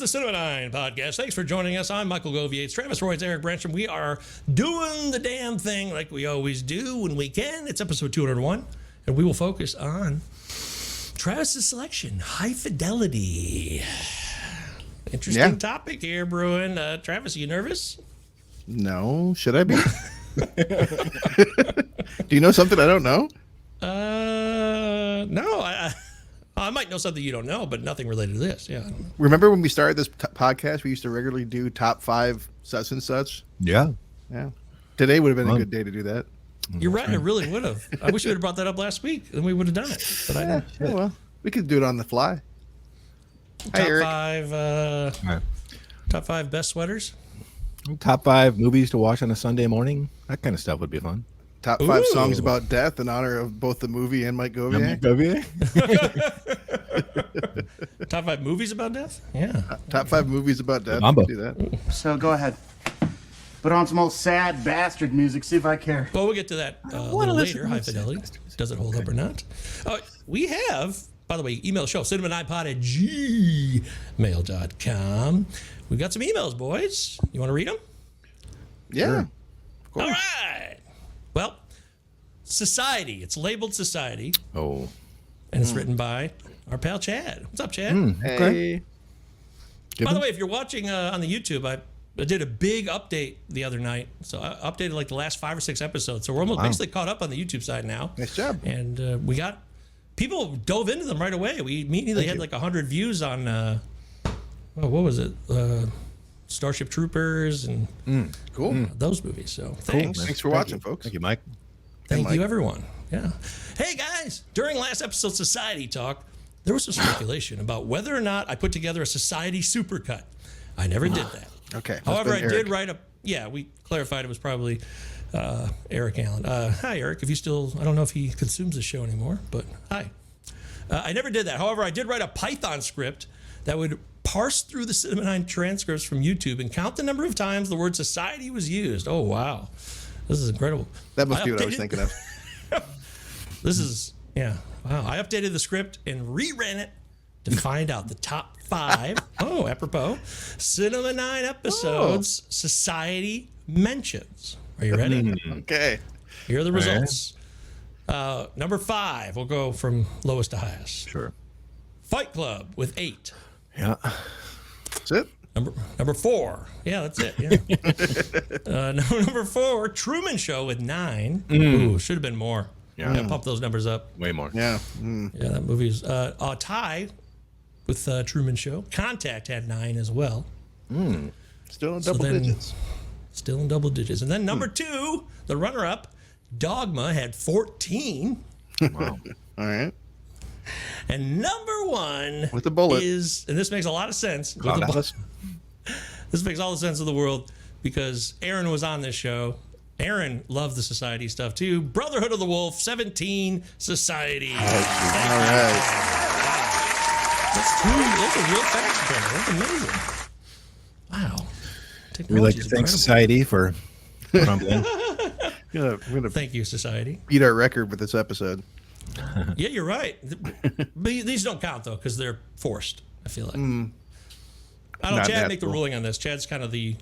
Cinema 9 podcast. Thanks for joining us. I'm Michael Goviates, Travis Royds, Eric Brancham. We are doing the damn thing like we always do when we can. It's episode 201, and we will focus on Travis's selection, High Fidelity. Interesting topic here, Bruin. Travis, are you nervous? No. Should I be? Do you know something I don't know? No. I might know something you don't know, but nothing related to this. Yeah. I don't know. Remember when we started this podcast, we used to regularly do top 5 such and such? Yeah. Yeah. Today would have been a good day to do that. You're right. I really would have. I wish we would have brought that up last week, and we would have done it. But I didn't. Yeah, well, we could do it on the fly. Top five best sweaters. Top 5 movies to watch on a Sunday morning. That kind of stuff would be fun. Top 5 songs about death in honor of both the movie and Mike Govier. Top 5 movies about death? Yeah. Top 5 movies about death. Mambo. Do that. So go ahead. Put on some old sad bastard music. See if I care. Well, we'll get to that a little later. High Fidelity. Does it hold up or not? We have, by the way, email the show, cinema9pod@gmail.com. We've got some emails, boys. You want to read them? Yeah. Sure. All right. Well, Society. It's labeled Society. Oh. And it's written by our pal Chad. What's up, Chad? Hey. By the way, if you're watching on the YouTube, I did a big update the other night. So I updated like the last 5 or 6 episodes. So we're almost basically caught up on the YouTube side now. Nice job. And we got people dove into them right away. We immediately had like 100 views on, what was it? Starship Troopers and those movies. So thanks. Thanks for watching, folks. Thank you, Mike. Thank you, everyone. Yeah. Hey, guys, during last episode's Society Talk, there was some speculation about whether or not I put together a Society supercut. I never did that. Okay. However, I did write we clarified it was probably Eric Allen. Hi, Eric. If you still, I don't know if he consumes the show anymore, but hi. I never did that. However, I did write a Python script that would parse through the Cinema 9 transcripts from YouTube and count the number of times the word society was used. Oh, wow. This is incredible. That must be what I was thinking of. This is, wow. I updated the script and reran it to find out the top 5, apropos, Cinema 9 episodes Society mentions. Are you ready? Okay. Here are the results. Number 5, we'll go from lowest to highest. Sure. Fight Club with 8. Yeah. That's it? Number 4. Yeah, that's it. Yeah. Number 4, Truman Show with 9. Ooh, should have been more. Yeah. Gotta pump those numbers up. Way more. Yeah. Yeah, that movie is a tie with Truman Show. Contact had 9 as well. Still in double digits. Still in double digits. And then number 2, the runner-up, Dogma, had 14. Wow. All right. And number 1 With the bullet is, and this makes a lot of sense. This makes all the sense in the world because Aaron was on this show. Aaron loved the Society stuff too. Brotherhood of the Wolf, 17 Society. All right. That's a real fact, brother. That's amazing. Wow. We like to thank Society for crumbling. I'm gonna Thank you, Society. beat our record with this episode. Yeah, you're right. These don't count though because they're forced. I feel like. I don't. Chad make the ruling on this. Chad's kind of you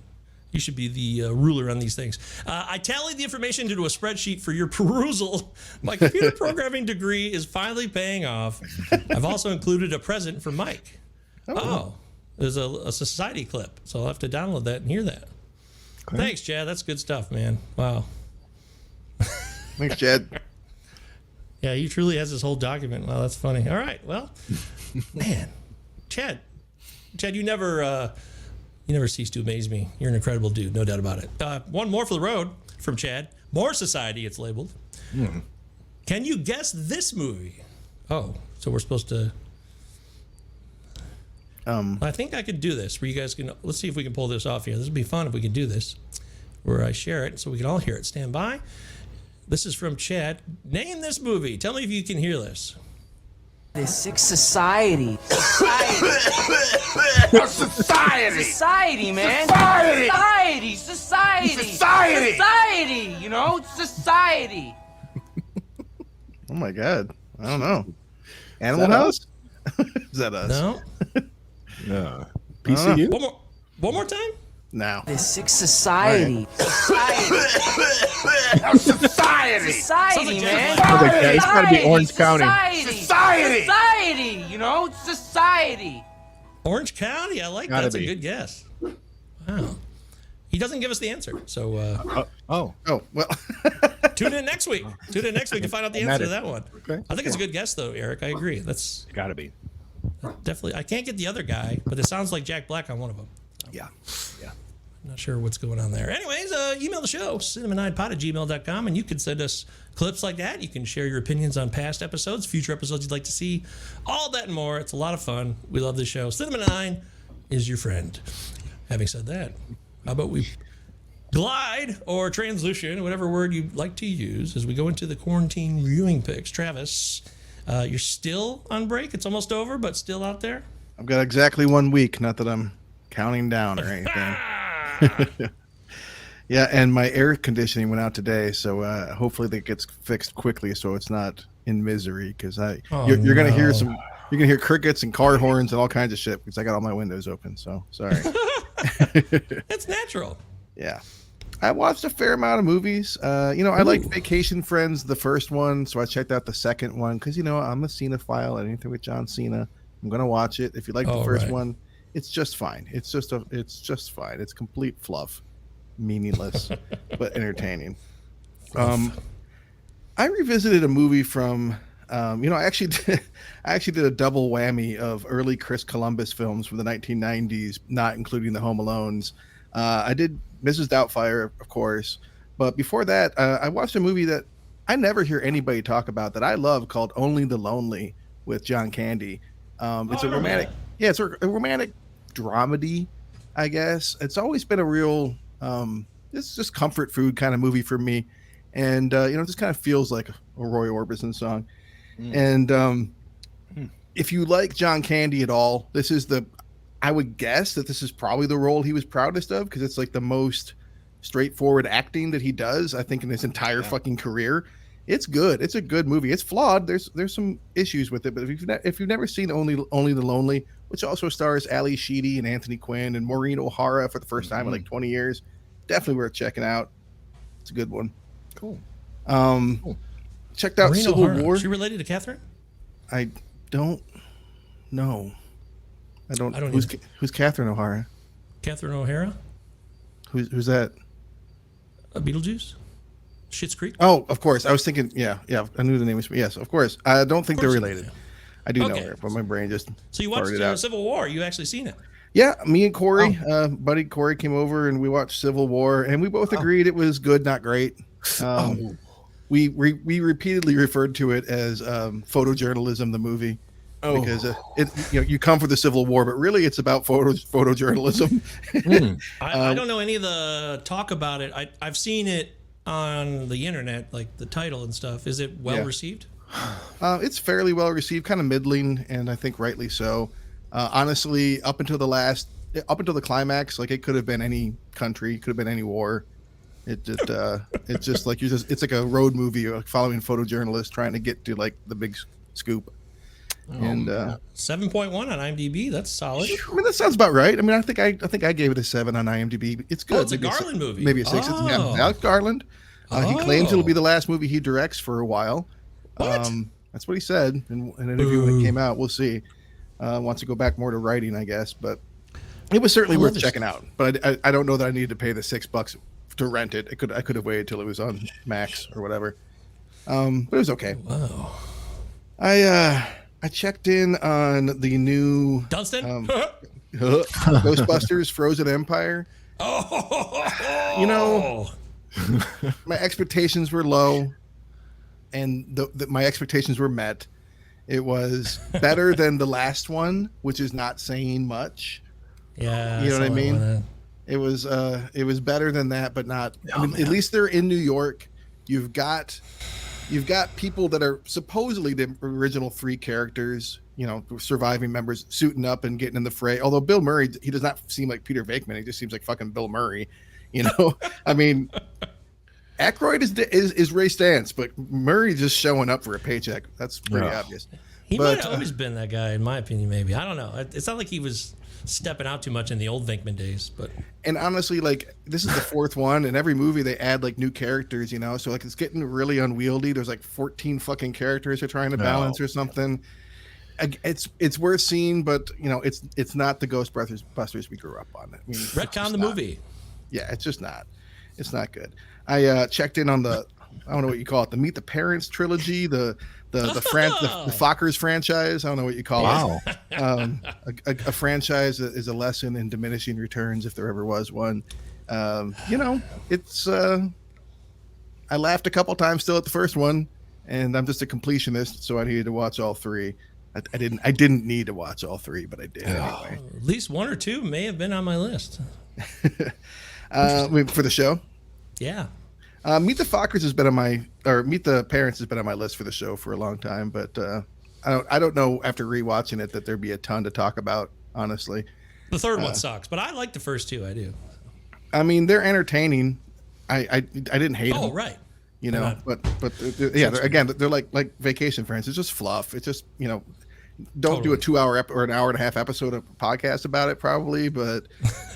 should be the ruler on these things. I tallied the information into a spreadsheet for your perusal. My computer programming degree is finally paying off. I've also included a present for Mike. There's a Society clip, so I'll have to download that and hear that. Okay. Thanks, Chad. That's good stuff, man. Wow. Thanks, Chad. Yeah, he truly has this whole document. Wow, that's funny. All right, well, man, Chad, you never cease to amaze me. You're an incredible dude, no doubt about it. One more for the road from Chad. More Society, it's labeled. Can you guess this movie? Oh, so we're supposed to. I think I could do this. Where you guys can. Let's see if we can pull this off here. This would be fun if we could do this, where I share it so we can all hear it. Stand by. This is from Chad. Name this movie. Tell me if you can hear this. The Six Society. Society. Society, man. Society. Society. You know, society. Oh my God. I don't know. Animal House? Is that us? No. Yeah. PCU? One more time? No. The Six Society. Society! Society, man. It's gotta be Orange County. Society! Society, you know? Society. Orange County. I like that. Gotta That's a be. good guess. Wow. He doesn't give us the answer. So Oh, Well, tune in next week. Tune in next week to find out the I'm answer at to it. that one. Okay. I think it's a good guess, though, Eric. I agree. That's gotta be. definitely. I can't get the other guy, but it sounds like Jack Black on one of them. yeah. Not sure what's going on there. Anyways, email the show, cinema9pod@gmail.com, and you can send us clips like that. You can share your opinions on past episodes, future episodes you'd like to see, all that and more. It's a lot of fun. We love this show. Cinema9 is your friend. Having said that, how about we glide or translution, whatever word you'd like to use, as we go into the quarantine viewing picks. Travis, you're still on break. It's almost over, but still out there. I've got exactly 1 week. Not that I'm counting down or anything. Yeah, and my air conditioning went out today, so hopefully that gets fixed quickly, so it's not in misery. Because you're gonna hear crickets and car horns and all kinds of shit because I got all my windows open. So sorry. It's natural. Yeah, I watched a fair amount of movies. I liked Vacation Friends, the first one, so I checked out the second one because I'm a cinephile. Anything with John Cena, I'm gonna watch it. If you like the first one, it's just fine. It's just fine. It's complete fluff, meaningless, but entertaining. I revisited a movie from, I actually did a double whammy of early Chris Columbus films from the 1990s, not including the Home Alones. I did Mrs. Doubtfire, of course, but before that, I watched a movie that I never hear anybody talk about that I love called Only the Lonely with John Candy. It's a romantic, it's a romantic dramedy, I guess. It's always been a real it's just comfort food kind of movie for me, and it just kind of feels like a Roy Orbison song. And if you like John Candy at all, I would guess that this is probably the role he was proudest of, because it's like the most straightforward acting that he does, I think, in his entire fucking career. It's good. It's a good movie. It's flawed. There's some issues with it, but if you've never seen Only the Lonely, which also stars Ali Sheedy and Anthony Quinn and Maureen O'Hara for the first time in like 20 years, definitely worth checking out. It's a good one. Cool. Checked out Maureen Civil O'Hara. War. Is she related to Catherine? I don't know. I don't. Who's Catherine O'Hara? Catherine O'Hara? Who's that? Beetlejuice? Schitt's Creek? Oh, of course. I was thinking. Yeah. I knew the name was. Yes, of course. I don't think they're related. I do know her, but my brain just. So you watched Civil War? You actually seen it? Yeah, me and Corey, buddy Corey, came over and we watched Civil War, and we both agreed it was good, not great. We repeatedly referred to it as photojournalism, the movie, because you come for the Civil War, but really it's about photojournalism. I don't know any of the talk about it. I've seen it on the internet, like the title and stuff. Is it well received? It's fairly well received, kind of middling, and I think rightly so. Honestly, up until the climax, like it could have been any country, could have been any war. It's just like it's like a road movie, like following photojournalists trying to get to like the big scoop. And 7.1 on IMDb. That's solid. I mean, that sounds about right. I mean, I think I gave it a 7 on IMDb. It's good. Oh, it's a Garland movie. Maybe a 6. It's Alex Garland. He claims it'll be the last movie he directs for a while. What? That's what he said in an interview when it came out. We'll see. Wants to go back more to writing, I guess, but it was certainly worth checking out. But I don't know that I needed to pay the $6 to rent it. I could have waited till it was on Max or whatever. But it was okay. Wow. I checked in on the new Dunstan? Ghostbusters Frozen Empire. Oh, My expectations were low, and my expectations were met. It was better than the last one, which is not saying much. Yeah, you know what I mean. It was better than that, but not. At least they're in New York. You've got people that are supposedly the original 3 characters, surviving members suiting up and getting in the fray. Although Bill Murray, he does not seem like Peter Venkman. He just seems like fucking Bill Murray. I mean, Aykroyd is Ray Stantz, but Murray just showing up for a paycheck. That's pretty obvious. He might have always been that guy, in my opinion. Maybe, I don't know. It's not like he was stepping out too much in the old Venkman days. But And honestly, like, this is the fourth one, and every movie they add like new characters, you know. So like it's getting really unwieldy. There's like 14 fucking characters they're trying to balance or something. It's worth seeing, but you know, it's not the Ghostbusters we grew up on. I mean, retcon the movie. Yeah, it's just not. It's not good. I checked in on the, I don't know what you call it, the Meet the Parents trilogy, the Fockers franchise. I don't know what you call it. A franchise that is a lesson in diminishing returns if there ever was one. You know, it's I laughed a couple times still at the first one, and I'm just a completionist, so I needed to watch all three. I didn't need to watch all three, but I did anyway. At least one or two may have been on my list. For the show. Yeah. Meet the Fockers has been on Meet the Parents has been on my list for the show for a long time, but I don't know after rewatching it that there'd be a ton to talk about, honestly. The third one sucks, but I like the first two. I do. I mean, they're entertaining. I didn't hate them. Oh, right. You know, but they're like Vacation Friends. It's just fluff. It's just, you know, don't do a 2 hour or an hour and a half episode of podcast about it probably, but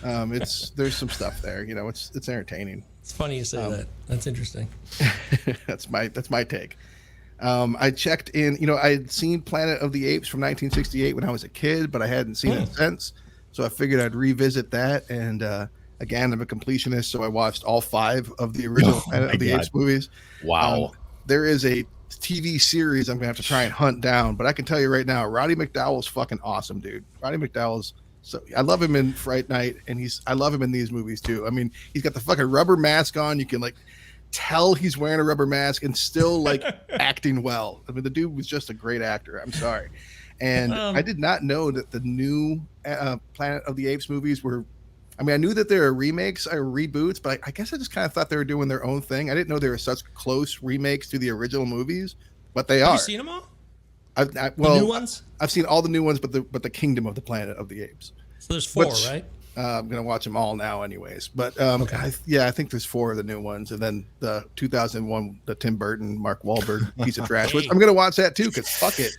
there's some stuff there. You know, it's entertaining. It's funny you say that. That's interesting. That's my take. I checked in. You know, I had seen Planet of the Apes from 1968 when I was a kid, but I hadn't seen it since. So I figured I'd revisit that. And again, I'm a completionist, so I watched all 5 of the original Planet of the Apes movies. Wow. There is a TV series I'm gonna have to try and hunt down, but I can tell you right now, Roddy McDowall's fucking awesome, dude. Roddy McDowall's I love him in Fright Night, and I love him in these movies too. I mean, he's got the fucking rubber mask on. You can like tell he's wearing a rubber mask and still like acting well. I mean, the dude was just a great actor. I'm sorry. And I did not know that the new Planet of the Apes movies were. I mean, I knew that they were remakes or reboots, but I guess I just kind of thought they were doing their own thing. I didn't know they were such close remakes to the original movies, but they are. Have you seen them all? The new ones? I've seen all the new ones, but the Kingdom of the Planet of the Apes. So there's 4, right? I'm gonna watch them all now, anyways. But I think there's 4 of the new ones, and then the 2001, the Tim Burton, Mark Wahlberg piece of trash. Which I'm gonna watch that too, because fuck it.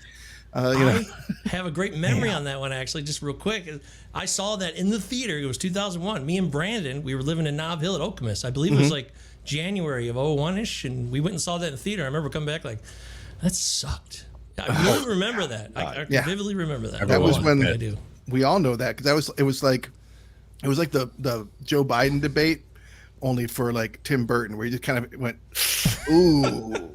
I have a great memory on that one, actually. Just real quick, I saw that in the theater. It was 2001. Me and Brandon, we were living in Nob Hill at Okemos. I believe it was like January of 01-ish, and we went and saw that in the theater. I remember coming back like, that sucked. I really remember that. I vividly remember that. That was when I do. We all know that because it was like the Joe Biden debate, only for like Tim Burton, where he just kind of went, ooh,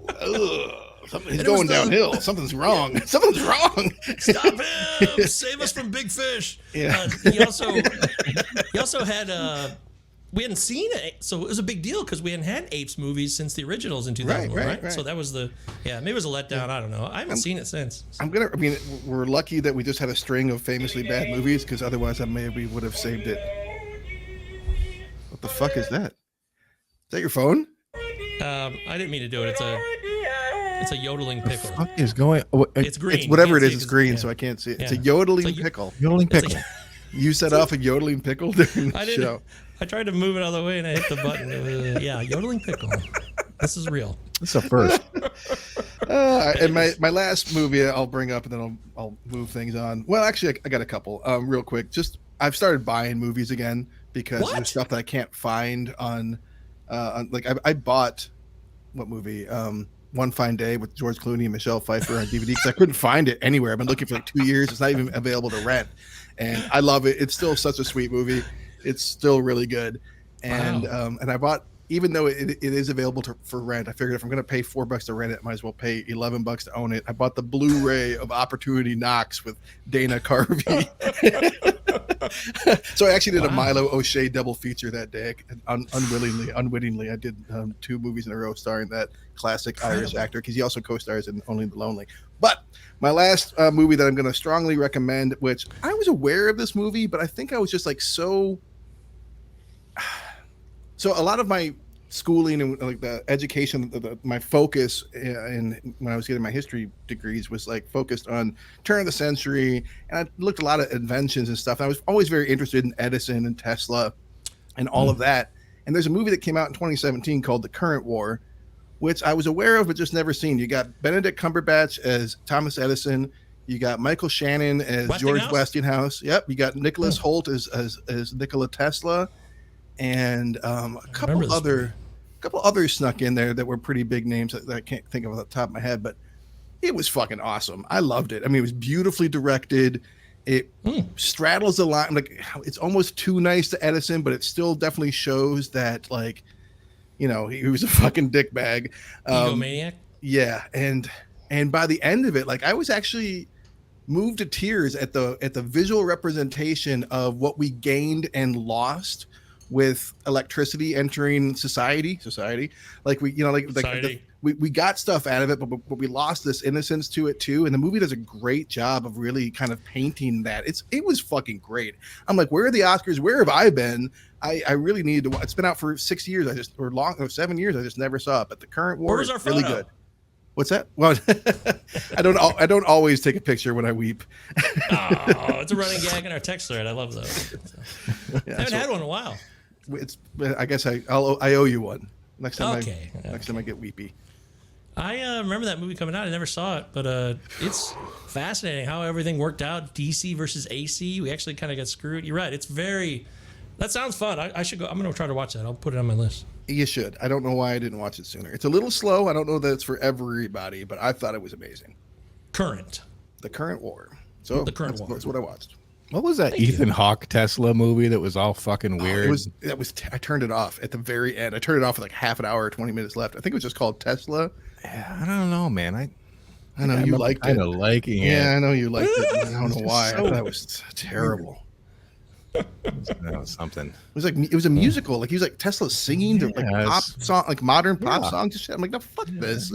he's going downhill. Something's wrong. Yeah. Something's wrong. Stop him! Save us from big fish. Yeah. He also had. We hadn't seen it, so it was a big deal because we hadn't had Apes movies since the originals in 2001, right? So that was maybe it was a letdown. I don't know. I haven't seen it since. We're lucky that we just had a string of famously bad movies, because otherwise I maybe would have saved it. What the fuck is that? Is that your phone? I didn't mean to do it. It's a yodeling pickle. What is going? It's green. It's whatever it is. It's green, so I can't see it. It's a yodeling pickle. Yodeling pickle. You set off a yodeling pickle during the show. I tried to move it out of the way and I hit the button. Yodeling pickle. This is real. It's a first. And my last movie I'll bring up, and then I'll move things on. Well, actually, I got a couple. Real quick, I've started buying movies again because there's stuff that I can't find on like I bought what movie? One Fine Day with George Clooney and Michelle Pfeiffer on DVD because I couldn't find it anywhere. I've been looking for like 2 years. It's not even available to rent, and I love it. It's still such a sweet movie. It's still really good, and and I bought, even though it is available for rent, I figured if I'm going to pay $4 to rent it, I might as well pay $11 to own it. I bought the Blu-ray of Opportunity Knocks with Dana Carvey. So I actually did a Milo O'Shea double feature that day. Unwittingly, I did 2 movies in a row starring that classic Irish actor, because he also co-stars in Only the Lonely. But my last movie that I'm going to strongly recommend, which I was aware of this movie, but I think I was just like so a lot of my schooling and like the education, my focus in when I was getting my history degrees was like focused on turn of the century, and I looked at a lot of inventions and stuff. And I was always very interested in Edison and Tesla and all of that. And there's a movie that came out in 2017 called The Current War, which I was aware of but just never seen. You got Benedict Cumberbatch as Thomas Edison. You got Michael Shannon as George Westinghouse. Yep. You got Nicholas Hoult as Nikola Tesla, and a couple others snuck in there that were pretty big names that I can't think of off the top of my head, but it was fucking awesome. I loved it. I mean, it was beautifully directed. It straddles the line. Like, it's almost too nice to Edison, but it still definitely shows that, like, you know, he was a fucking dickbag. Egomaniac. Yeah. And by the end of it, like, I was actually moved to tears at the visual representation of what we gained and lost with electricity entering society. Like, we, you know, like we got stuff out of it, but we lost this innocence to it too. And the movie does a great job of really kind of painting that. It was fucking great. I'm like, where are the Oscars? Where have I been? I really needed to watch. It's been out for 6 years. 7 years. I just never saw it. But the current war is really good. What's that? Well, I don't always take a picture when I weep. Oh, it's a running gag in our text thread. I love those. I haven't had one in a while. I guess I owe you one next time. Next time I get weepy. I remember that movie coming out. I never saw it, but it's fascinating how everything worked out. DC versus AC. We actually kind of got screwed. You're right. That sounds fun. I should go. I'm going to try to watch that. I'll put it on my list. You should. I don't know why I didn't watch it sooner. It's a little slow. I don't know that it's for everybody, but I thought it was amazing. The current war. So that's what I watched. What was that Ethan Hawke Tesla movie that was all fucking weird? I turned it off at the very end. I turned it off with like half an hour or 20 minutes left. I think it was just called Tesla. Yeah, I don't know, man. I know you liked it. Kind of liking it. Yeah, I know you liked it. I don't know why. I thought that was terrible. That was something. It was a musical. Like, he was like Tesla singing to like pop song, like modern pop songs and shit. I'm like, no, fuck this.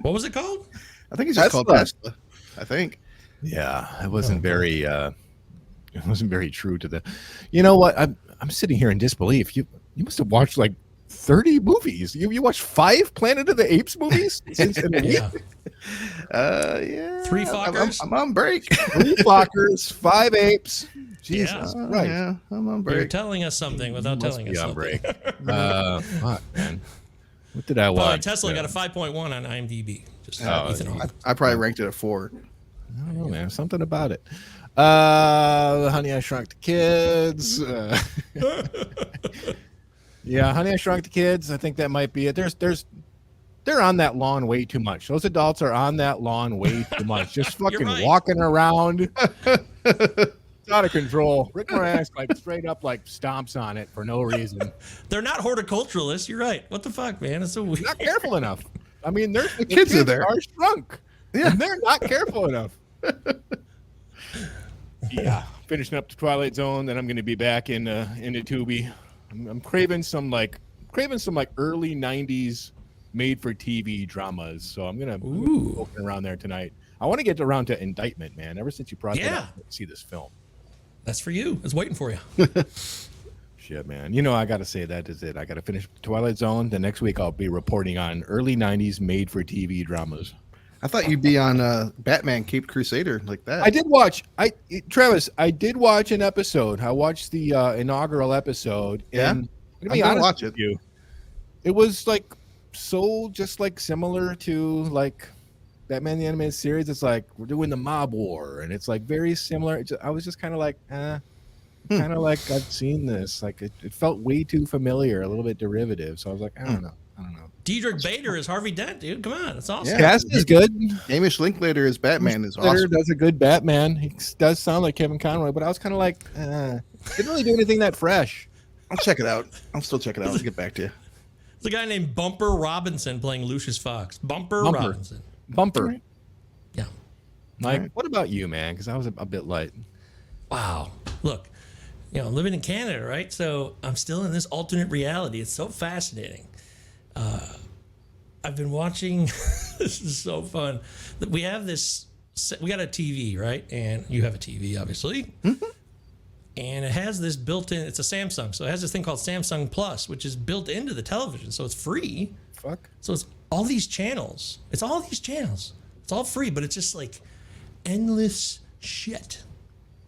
What was it called? I think it's just called Tesla. I think. Yeah, it wasn't very. It wasn't very true to the. You know what? I'm sitting here in disbelief. You must have watched like 30 movies. You watched 5 Planet of the Apes movies since in a week? Yeah. 3 Fockers. I'm on break. 3 Fockers, 5 apes. Jesus, right? Yeah, I'm on break. You're telling us something without telling us something. Break. Fuck, man. What did I watch? Tesla got a 5.1 on IMDb. Just Ethan Hawke. I probably ranked it at 4. I don't know, man. Something about it. Honey, I Shrunk the Kids. Yeah, Honey, I Shrunk the Kids. I think that might be it. They're on that lawn way too much. Those adults are on that lawn way too much. Just fucking walking around. It's out of control. Rick Moranis like straight up like stomps on it for no reason. They're not horticulturalists. You're right. What the fuck, man? It's so weird. Not careful enough. I mean, the kids are there. Are shrunk. Yeah, and they're not careful enough. Yeah, finishing up the Twilight Zone. Then I'm going to be back in the Tubi. I'm craving some like early '90s made-for-TV dramas. So I'm gonna be poking around there tonight. I want to get around to Indictment, man. Ever since you brought that up, see this film. That's for you. It's waiting for you. Shit, man. You know, I got to say that is it. I got to finish Twilight Zone. The next week I'll be reporting on early '90s made-for-TV dramas. I thought you'd be on Batman Caped Crusader like that. I did watch. Travis, I did watch an episode. I watched the inaugural episode. Yeah, and I'm gonna watch it. It was like just like similar to like Batman the Animated Series. It's like we're doing the mob war, and it's like very similar. I was just kind of like, kind of like I've seen this. Like it felt way too familiar, a little bit derivative. So I was like, I don't know. Diedrich Bader is Harvey Dent, dude. Come on, it's awesome. Yeah, Cast is good. Hamish Linklater as Batman is awesome. Does a good Batman. He does sound like Kevin Conroy, but I was kind of like, didn't really do anything that fresh. I'll check it out. I'll still check it out. I'll get back to you. There's a guy named Bumper Robinson playing Lucius Fox. Bumper Robinson. Bumper. Yeah. Mike, what about you, man? Because I was a bit light. Wow. Look, I'm living in Canada, right? So I'm still in this alternate reality. It's so fascinating. I've been watching. This is so fun. We have this. We got a TV, right? And you have a TV, obviously. Mm-hmm. And it has this built-in. It's a Samsung, so it has this thing called Samsung Plus, which is built into the television, so it's free. Fuck. So it's all these channels. It's all free, but it's just like endless shit.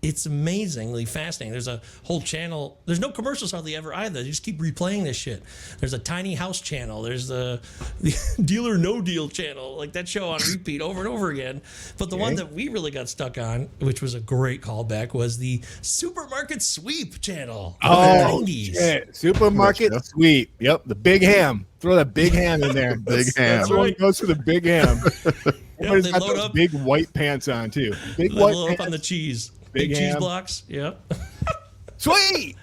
It's amazingly fascinating. There's a whole channel. There's no commercials hardly ever either. They just keep replaying this shit. There's a tiny house channel. There's the Deal or No Deal channel, like that show on repeat over and over again. But the one that we really got stuck on, which was a great callback, was the Supermarket Sweep channel. Oh, shit. Supermarket Sweep. Yep, the big ham. Throw that big ham in there. Big ham. Everyone goes for the big ham. Everybody's they got load those up. big white pants on too. Big They white load pants. up on the cheese. Big Big cheese ham. blocks. Yep. Sweet.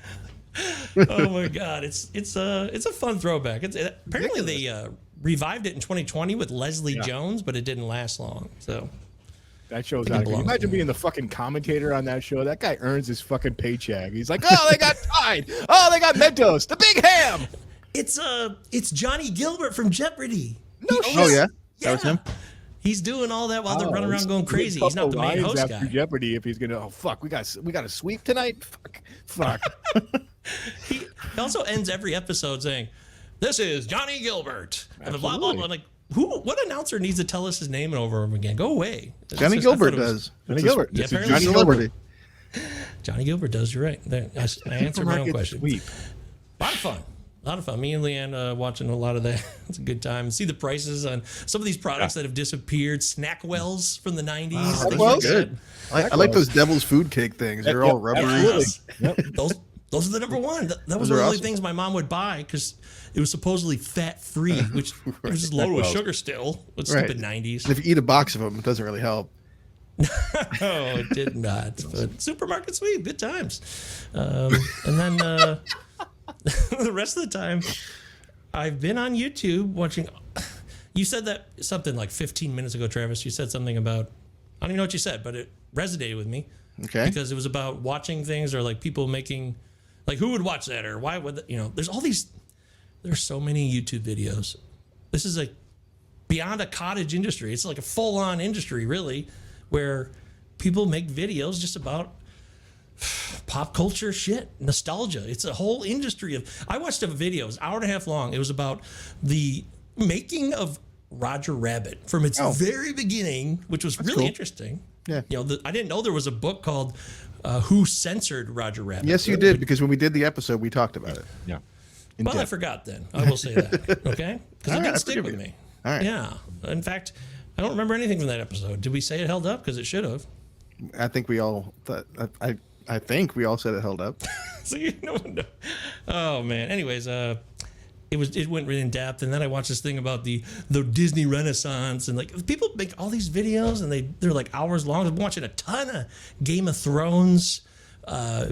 Oh my god, it's a fun throwback. Apparently they revived it in 2020 with Leslie Jones, but it didn't last long. So That show's I think it out. Can you belongs imagine to being the fucking commentator on that show? That guy earns his fucking paycheck. He's like, oh, they got Tide. Oh, they got Mentos. The big ham. it's Johnny Gilbert from Jeopardy. No Oh yeah, that was Yeah. him. He's doing all that while they're running he's around going doing crazy. He's not the main lines host after guy. Jeopardy if he's gonna. Oh fuck, we got a sweep tonight. Fuck. He also ends every episode saying, "This is Johnny Gilbert." And blah, blah, blah. I'm like, what announcer needs to tell us his name over and over again? Go away. Johnny I Gilbert thought it was- does. Johnny It's Gilbert. Yeah, It's a apparently Johnny so. Gilbert. Johnny Gilbert does. You're right. I answered my own Supermarket question. Sweep. A lot of fun. A lot of fun. Me and Leanne watching a lot of that. It's a good time. See the prices on some of these products that have disappeared. Snackwells from the 90s. Things like Snackwells? that. Good. I like those Devil's Food Cake things. They're all rubbery. absolutely. Yes. Those are the number one. That was Those one are of the only awesome. thing my mom would buy because it was supposedly fat free, which was just loaded with sugar still. With Right. stupid 90s. And if you eat a box of them, it doesn't really help. Oh, it did not. But Supermarket Sweep, good times. And then the rest of the time, I've been on YouTube watching. You said that something like 15 minutes ago, Travis. You said something about, I don't even know what you said, but it resonated with me. Okay. Because it was about watching things or like people making, like who would watch that or why would, there's all these, there's so many YouTube videos. This is like beyond a cottage industry. It's like a full on industry, really, where people make videos just about pop culture shit, nostalgia. It's a whole industry of. I watched a video, it was an hour and a half long. It was about the making of Roger Rabbit from its very beginning, which was really cool. interesting. Yeah. I didn't know there was a book called Who Censored Roger Rabbit. Yes, you did, because when we did the episode, we talked about it. Yeah. Well, I forgot then. I will say that. Okay? Because it All right, I didn't stick forgive with you. me. All right. Yeah. In fact, I don't remember anything from that episode. Did we say it held up? Because it should have. I think we all thought. I think we all said it held up. So no one knows. Oh man. Anyways, it went really in depth, and then I watched this thing about the Disney Renaissance, and like people make all these videos, and they're like hours long. I'm watching a ton of Game of Thrones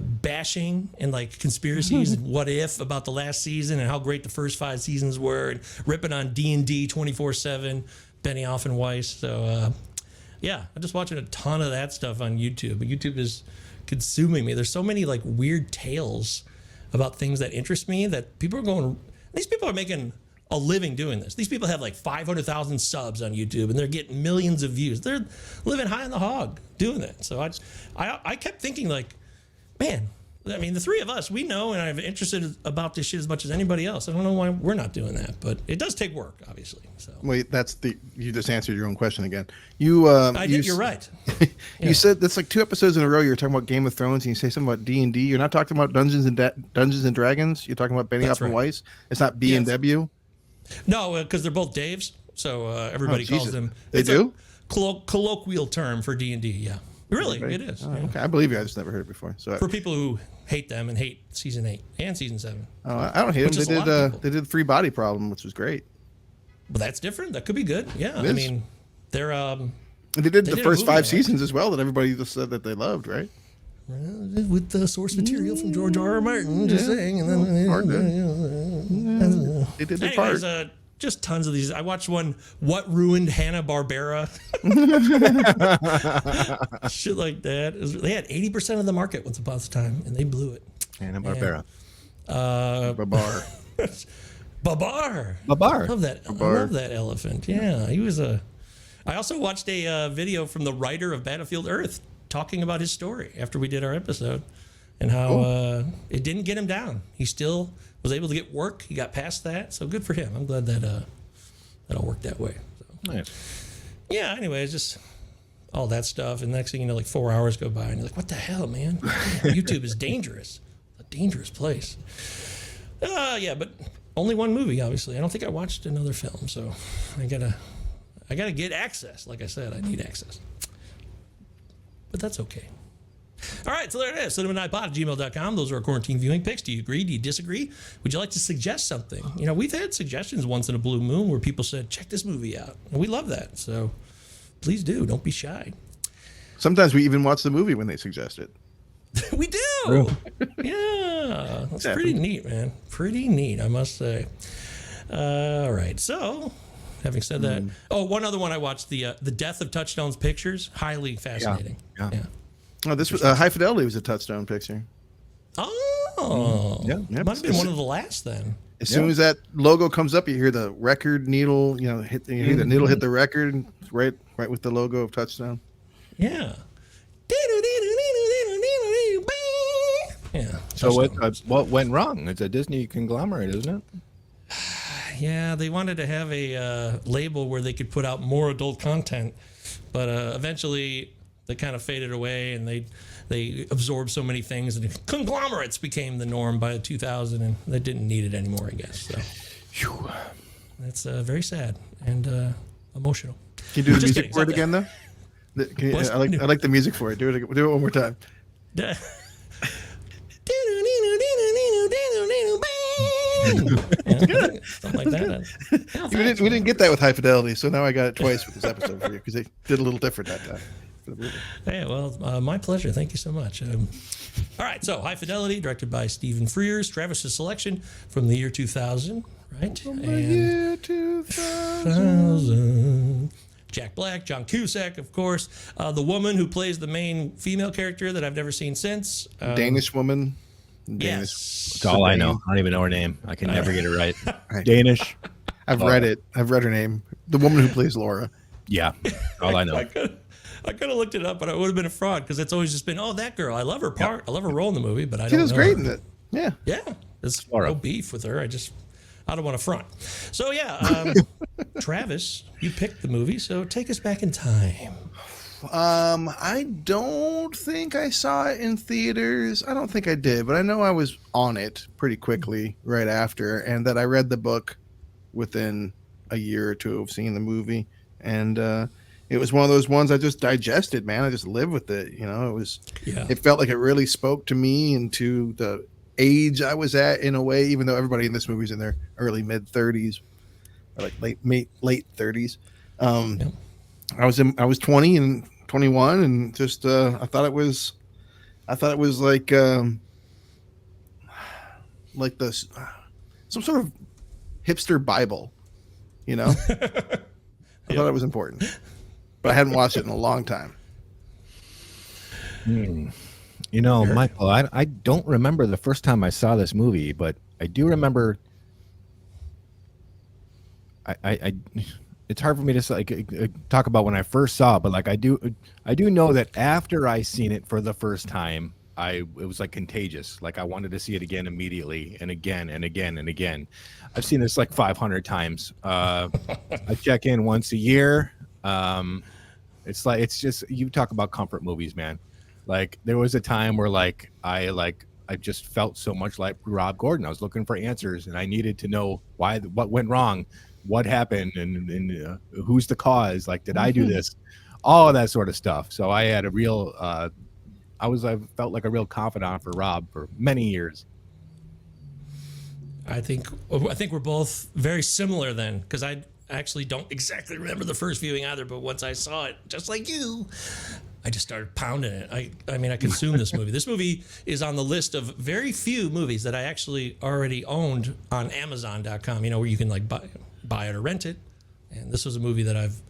bashing and like conspiracies and what if about the last season and how great the first 5 seasons were, and ripping on D&D 24/7, Benioff and Weiss. So yeah, I'm just watching a ton of that stuff on YouTube. But YouTube is consuming me. There's so many like weird tales about things that interest me that people are going. These people are making a living doing this. These people have like 500,000 subs on YouTube and they're getting millions of views. They're living high on the hog doing that. So I kept thinking like, man, I mean, the three of us, we know, and I'm interested about this shit as much as anybody else. I don't know why we're not doing that, but it does take work, obviously. So Wait, you just answered your own question again. You I did. You're right. You said that's like 2 episodes in a row. You're talking about Game of Thrones, and you say something about D&D. You're not talking about Dungeons and Dragons. You're talking about Benioff That's and right. Weiss. It's not B and W. No, because they're both Daves, so everybody calls Jesus. them. They it's do? a colloquial term for D&D. Yeah, really, it is. Oh, yeah. okay, I believe you. I just never heard it before. So For people who hate them and hate season 8 and season 7. I don't hate Which them. is They a lot of did. people. They did 3 Body Problem, which was great. But that's different. That could be good. Yeah, It I is. mean, they're And they did the did a first movie I 5 liked. seasons as well that everybody just said that they loved, right? with the source material from George R. R. Martin. Just saying, and then Hard to- They did their part. anyways, just tons of these. I watched one, What Ruined Hanna-Barbera? Shit like that. They had 80% of the market once upon a time, and they blew it. Hanna-Barbera. Babar. Babar. Babar. I love that. I love that elephant. Yeah, he was a. I also watched a video from the writer of Battlefield Earth talking about his story after we did our episode, and how it didn't get him down. He still was able to get work. He got past that, so good for him. I'm glad that that all worked that way. So, Nice. yeah. Anyways, just all that stuff. And next thing you know, like 4 hours go by and you're like, what the hell, man? YouTube is dangerous. A dangerous place. Yeah, but only one movie, obviously. I don't think I watched another film, so I gotta get access. Like I said, I need access. But that's okay. All right, so there it is. cinemanightpod@gmail.com. Those are our quarantine viewing picks. Do you agree? Do you disagree? Would you like to suggest something? You know, we've had suggestions once in a blue moon where people said, check this movie out. And we love that. So please do. Don't be shy. Sometimes we even watch the movie when they suggest it. We do. Yeah. That's pretty neat, man. Pretty neat, I must say. All right. So, having said that, one other one I watched, the Death of Touchstone's Pictures. Highly fascinating. Yeah. Oh, this was High Fidelity was a Touchstone picture. Oh. Yeah. It might have been one of the last then. As soon as that logo comes up, you hear the record needle, you hear the needle hit the record right with the logo of Touchstone. Yeah. Yeah. So what went wrong? It's a Disney conglomerate, isn't it? Yeah, they wanted to have a label where they could put out more adult content, but eventually they kind of faded away, and they absorbed so many things, and conglomerates became the norm by 2000, and they didn't need it anymore, I guess. So that's very sad and emotional. Can you do the music for it again, though? I like the music for it. Do it one more time. Something like that. We didn't get that with High Fidelity, so now I got it twice for this episode for you because they did a little different that time. Hey, well, my pleasure. Thank you so much. All right, so High Fidelity, directed by Stephen Frears, Travis's selection from the year 2000, right? From the year 2000. Jack Black, John Cusack, of course. The woman who plays the main female character that I've never seen since. Danish woman. Yes. That's all I know. I don't even know her name. I can never get it right. Danish. I've read it. I've read her name. The woman who plays Laura. Yeah. All I know. I could have looked it up, but it would have been a fraud because it's always just been, that girl. I love her part. I love her role in the movie, but I don't know. She was great in it. Yeah. Yeah. There's no beef with her. I don't want to front. So, yeah, Travis, you picked the movie, so take us back in time. I don't think I saw it in theaters. I don't think I did, but I know I was on it pretty quickly right after, and that I read the book within a year or two of seeing the movie. And it was one of those ones I just digested, man. I just lived with it. It felt like it really spoke to me and to the age I was at in a way, even though everybody in this movie's in their early mid 30s or like late 30s. I was 20 and 21 and just I thought it was like this some sort of hipster Bible, I thought it was important, but I hadn't watched it in a long time. Michael, I don't remember the first time I saw this movie, but I do remember. It's hard for me to talk about when I first saw it, but I do know that after I seen it for the first time, it was like contagious. Like I wanted to see it again immediately, and again and again and again. I've seen this like 500 times. I check in once a year. It's just, you talk about comfort movies, man. Like there was a time where I just felt so much like Rob Gordon. I was looking for answers, and I needed to know what went wrong, what happened, and who's the cause. Like, did I do this? All of that sort of stuff. So I had a real, I felt like a real confidant for Rob for many years. I think we're both very similar then, because I actually don't exactly remember the first viewing either. But once I saw it, just like you, I just started pounding it. I mean, I consumed this movie. This movie is on the list of very few movies that I actually already owned on Amazon.com, where you can buy it or rent it. And this was a movie that I've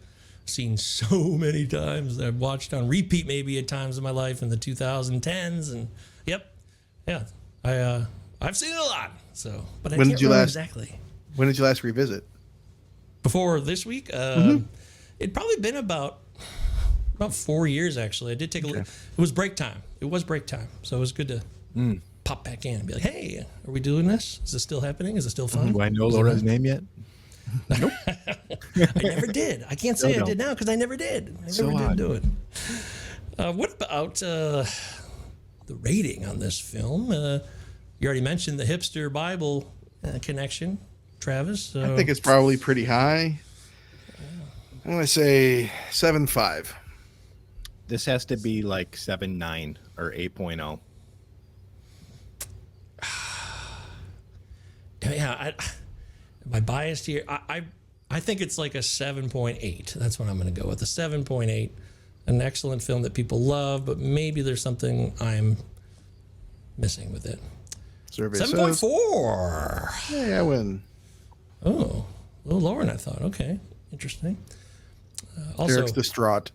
seen so many times, that I've watched on repeat maybe at times in my life in the 2010s. And I've seen it a lot. So, but I can't remember exactly. When did you last revisit? Before this week? It'd probably been about 4 years, actually. I did take a look. It was break time. So it was good to pop back in and be like, hey, are we doing this? Is this still happening? Is it still fun? Do I know Laura's name yet? Nope. I never did. I can't say I did now because I never did. I never did do it. What about the rating on this film? You already mentioned the hipster Bible connection, Travis. I think it's probably pretty high. I'm going to say 7.5. This has to be like 7.9 or 8.0. Yeah, my bias here, I think it's like a 7.8. That's what I'm going to go with, a 7.8. An excellent film that people love, but maybe there's something I'm missing with it. Survey 7.4. Hey, I win. Oh, a little lower than I thought. Okay, interesting. Also, Eric's distraught.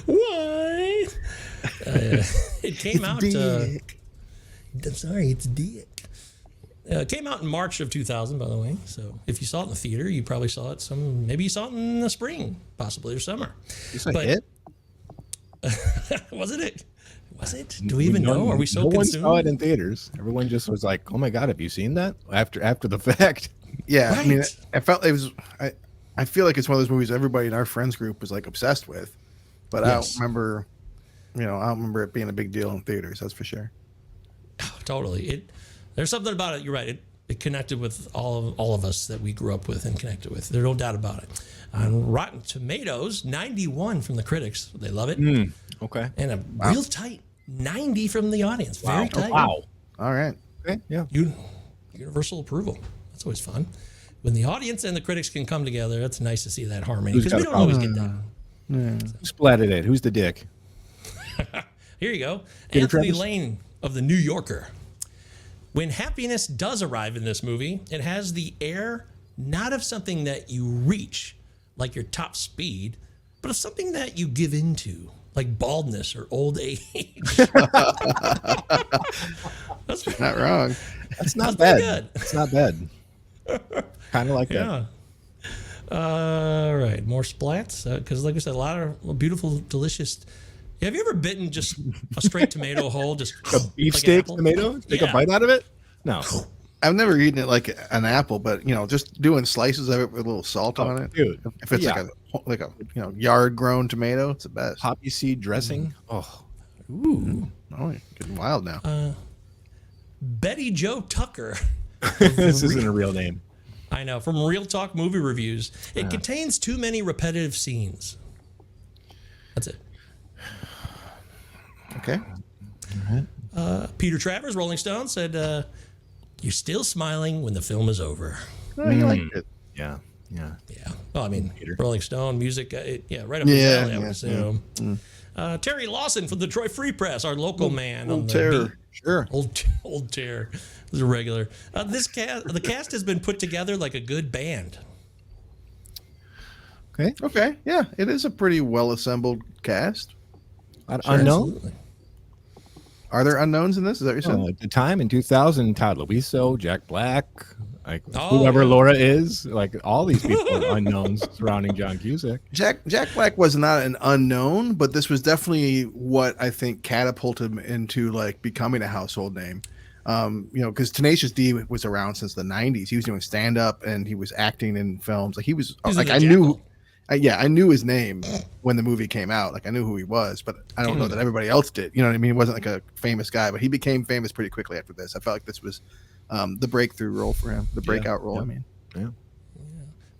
why? It came out. I'm sorry, it's Dick. It came out in March of 2000, by the way. So if you saw it in the theater, you probably saw it maybe you saw it in the spring, possibly, or summer. It's a hit? Wasn't it? Was it? Do we even know? Are we so consumed? No one saw it in theaters. Everyone just was like, "Oh my god, have you seen that?" After the fact. Yeah, Right. I mean, I felt it was. I feel like it's one of those movies everybody in our friends group was like obsessed with, but I don't remember. I don't remember it being a big deal in theaters. That's for sure. Totally. There's something about it. You're right. It connected with all of us that we grew up with and connected with. There's no doubt about it. On Rotten Tomatoes, 91 from the critics. They love it. Okay. And a real tight 90 from the audience. Very tight. Wow. All right. Okay. Yeah. Universal approval. That's always fun. When the audience and the critics can come together, it's nice to see that harmony because we don't always get that. Who splatted it? Who's the dick? Here you go. Peter Anthony Travis? Lane of The New Yorker. When happiness does arrive in this movie, it has the air not of something that you reach, like your top speed, but of something that you give into, like baldness or old age. That's Not wrong. That's not pretty bad. good. It's not bad. Kind of like that. Yeah. All right. More splats. Because, like I said, a lot of beautiful, delicious. Have you ever bitten just a straight tomato whole? Just A beefsteak apple? tomato? Take Yeah. a bite out of it? No. I've never eaten it like an apple, but just doing slices of it with a little salt on it. Dude. If it's like a yard grown tomato, it's the best. Poppy seed dressing? Oh. Ooh. Oh, you're getting wild now. Betty Jo Tucker. This isn't a real name. I know. From Real Talk Movie Reviews. It contains too many repetitive scenes. That's it. Okay. Peter Travers, Rolling Stone, said, "You're still smiling when the film is over." Oh, you liked it. Yeah. Yeah. Yeah. Well, I mean, Peter. Rolling Stone, music, right up his Yeah, alley, I would yeah, assume. Terry Lawson from the Detroit Free Press, our local man. on Old the Terror. beat. Sure. Old Terror. This is a regular. The cast has been put together like a good band. Okay. Okay. Yeah, it is a pretty well assembled cast. Unknown? Absolutely. Are there unknowns in this? Is that what you're saying? At the time in 2000, Todd Luiso, Jack Black, like Oh, whoever yeah. Laura is, like all these people are unknowns surrounding John Cusack. Jack Black was not an unknown, but this was definitely what I think catapulted him into like becoming a household name. Because Tenacious D was around since the '90s. He was doing stand up and he was acting in films. Like he was He's like the I Jackal. knew his name when the movie came out. Like I knew who he was, but I don't know that everybody else did. You know what I mean? He wasn't like a famous guy, but he became famous pretty quickly after this. I felt like this was the breakthrough role for him, the breakout role. Yeah. I mean, Yeah.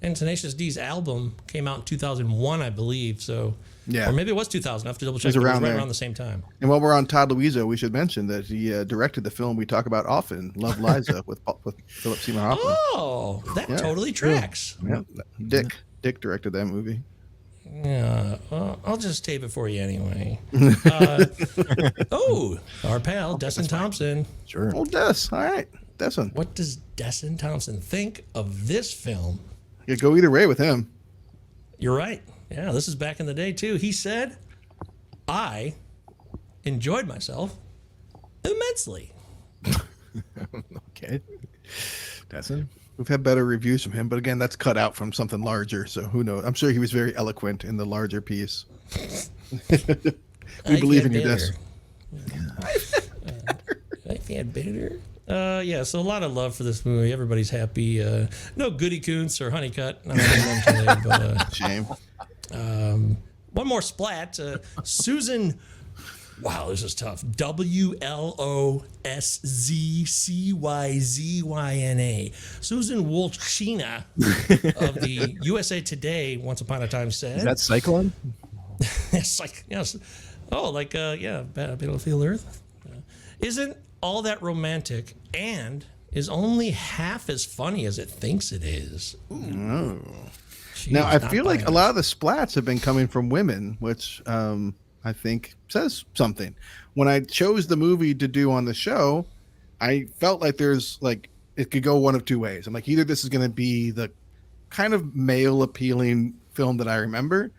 And Tenacious D's album came out in 2001, I believe. So, Yeah. or maybe it was 2000. I have to double check. was but around right there. around the same time. and while we're on Todd Luiso, we should mention that he directed the film we talk about often, Love Liza, with Philip Seymour Hoffman. Oh, that Yeah. totally tracks. Yeah, Dick directed that movie. Yeah, well, I'll just tape it for you anyway. Our pal Desson Thompson. Sure. Oh, Des. All right, Desson. What does Desson Thompson think of this film? You go either way with him. You're right. Yeah, this is back in the day too. He said, "I enjoyed myself immensely." Okay. Desson? We've had better reviews from him, but again, that's cut out from something larger. So who knows? I'm sure he was very eloquent in the larger piece. We believe in you, Des. I've had better. So a lot of love for this movie. Everybody's happy. No Goody Koontz or Honeycutt. Not them today, but Shame. One more splat. Susan. Wow, this is tough. WLOSZCYZYNA. Susan Wolchina of the USA Today once upon a time said. Is that Cyclone? It's like, yes. Oh, like, Battlefield Earth. Isn't all that romantic and is only half as funny as it thinks it is. Ooh. Now, I feel like a lot of the splats have been coming from women, which I think says something. When I chose the movie to do on the show, I felt like there's like it could go one of two ways. I'm like, either this is going to be the kind of male appealing film that I remember,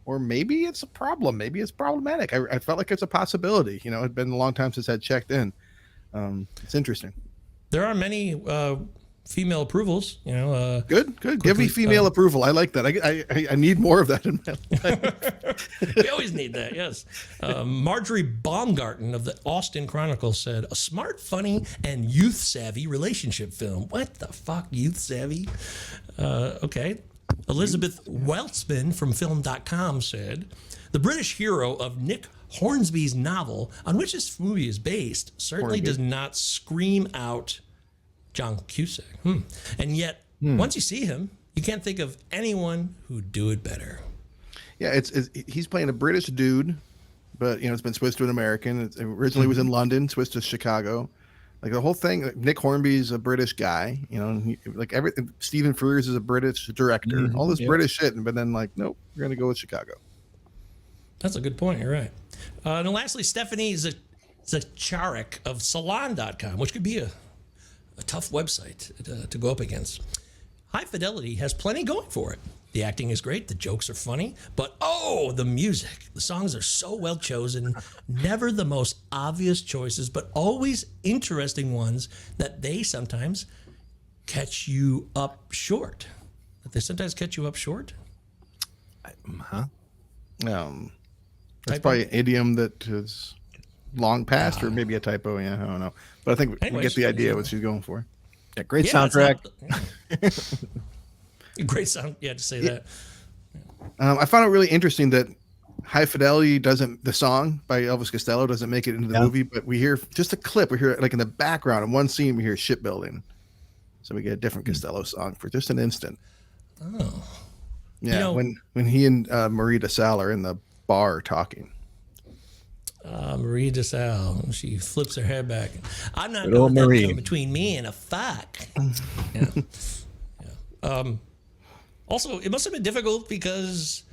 or maybe it's a problem. Maybe it's problematic. I felt like it's a possibility. You know, it'd been a long time since I'd checked in. It's interesting. There are many female approvals, you know. Good. Give me female approval. I like that. I need more of that in my life. We always need that, yes. Marjorie Baumgarten of the Austin Chronicle said, a smart, funny, and youth-savvy relationship film. What the fuck, youth-savvy? Okay. Elizabeth Weltzman from Film.com said, the British hero of Nick Hornsby's novel, on which this movie is based, certainly does not scream out John Cusack. And yet, once you see him, you can't think of anyone who'd do it better. Yeah, he's playing a British dude, but, you know, it's been switched to an American. It originally was in London, switched to Chicago. Like the whole thing, like Nick Hornby's a British guy, you know, like everything. Stephen Frears is a British director, all this British shit. But then like, nope, we're going to go with Chicago. That's a good point. You're right. And then lastly, Stephanie Zacharek of Salon.com, which could be a tough website to go up against. High Fidelity has plenty going for it. The acting is great, the jokes are funny, but the music. The songs are so well chosen, never the most obvious choices, but always interesting ones that they sometimes catch you up short. That's probably an idiom that is long past, or maybe a typo. Yeah, I don't know. But I think we get the idea what she's going for. Yeah, great soundtrack. Great sound. Yeah, to say that. I found it really interesting that High Fidelity the song by Elvis Costello doesn't make it into the movie, but we hear just a clip. We hear it like in the background. In one scene, we hear shipbuilding. So we get a different Costello song for just an instant. Oh. Yeah, you know, when he and Marie DeSalle are in the bar talking. Marie DeSalle, she flips her hair back. I'm not going to come between me and a fuck. Yeah. Also, it must have been difficult because,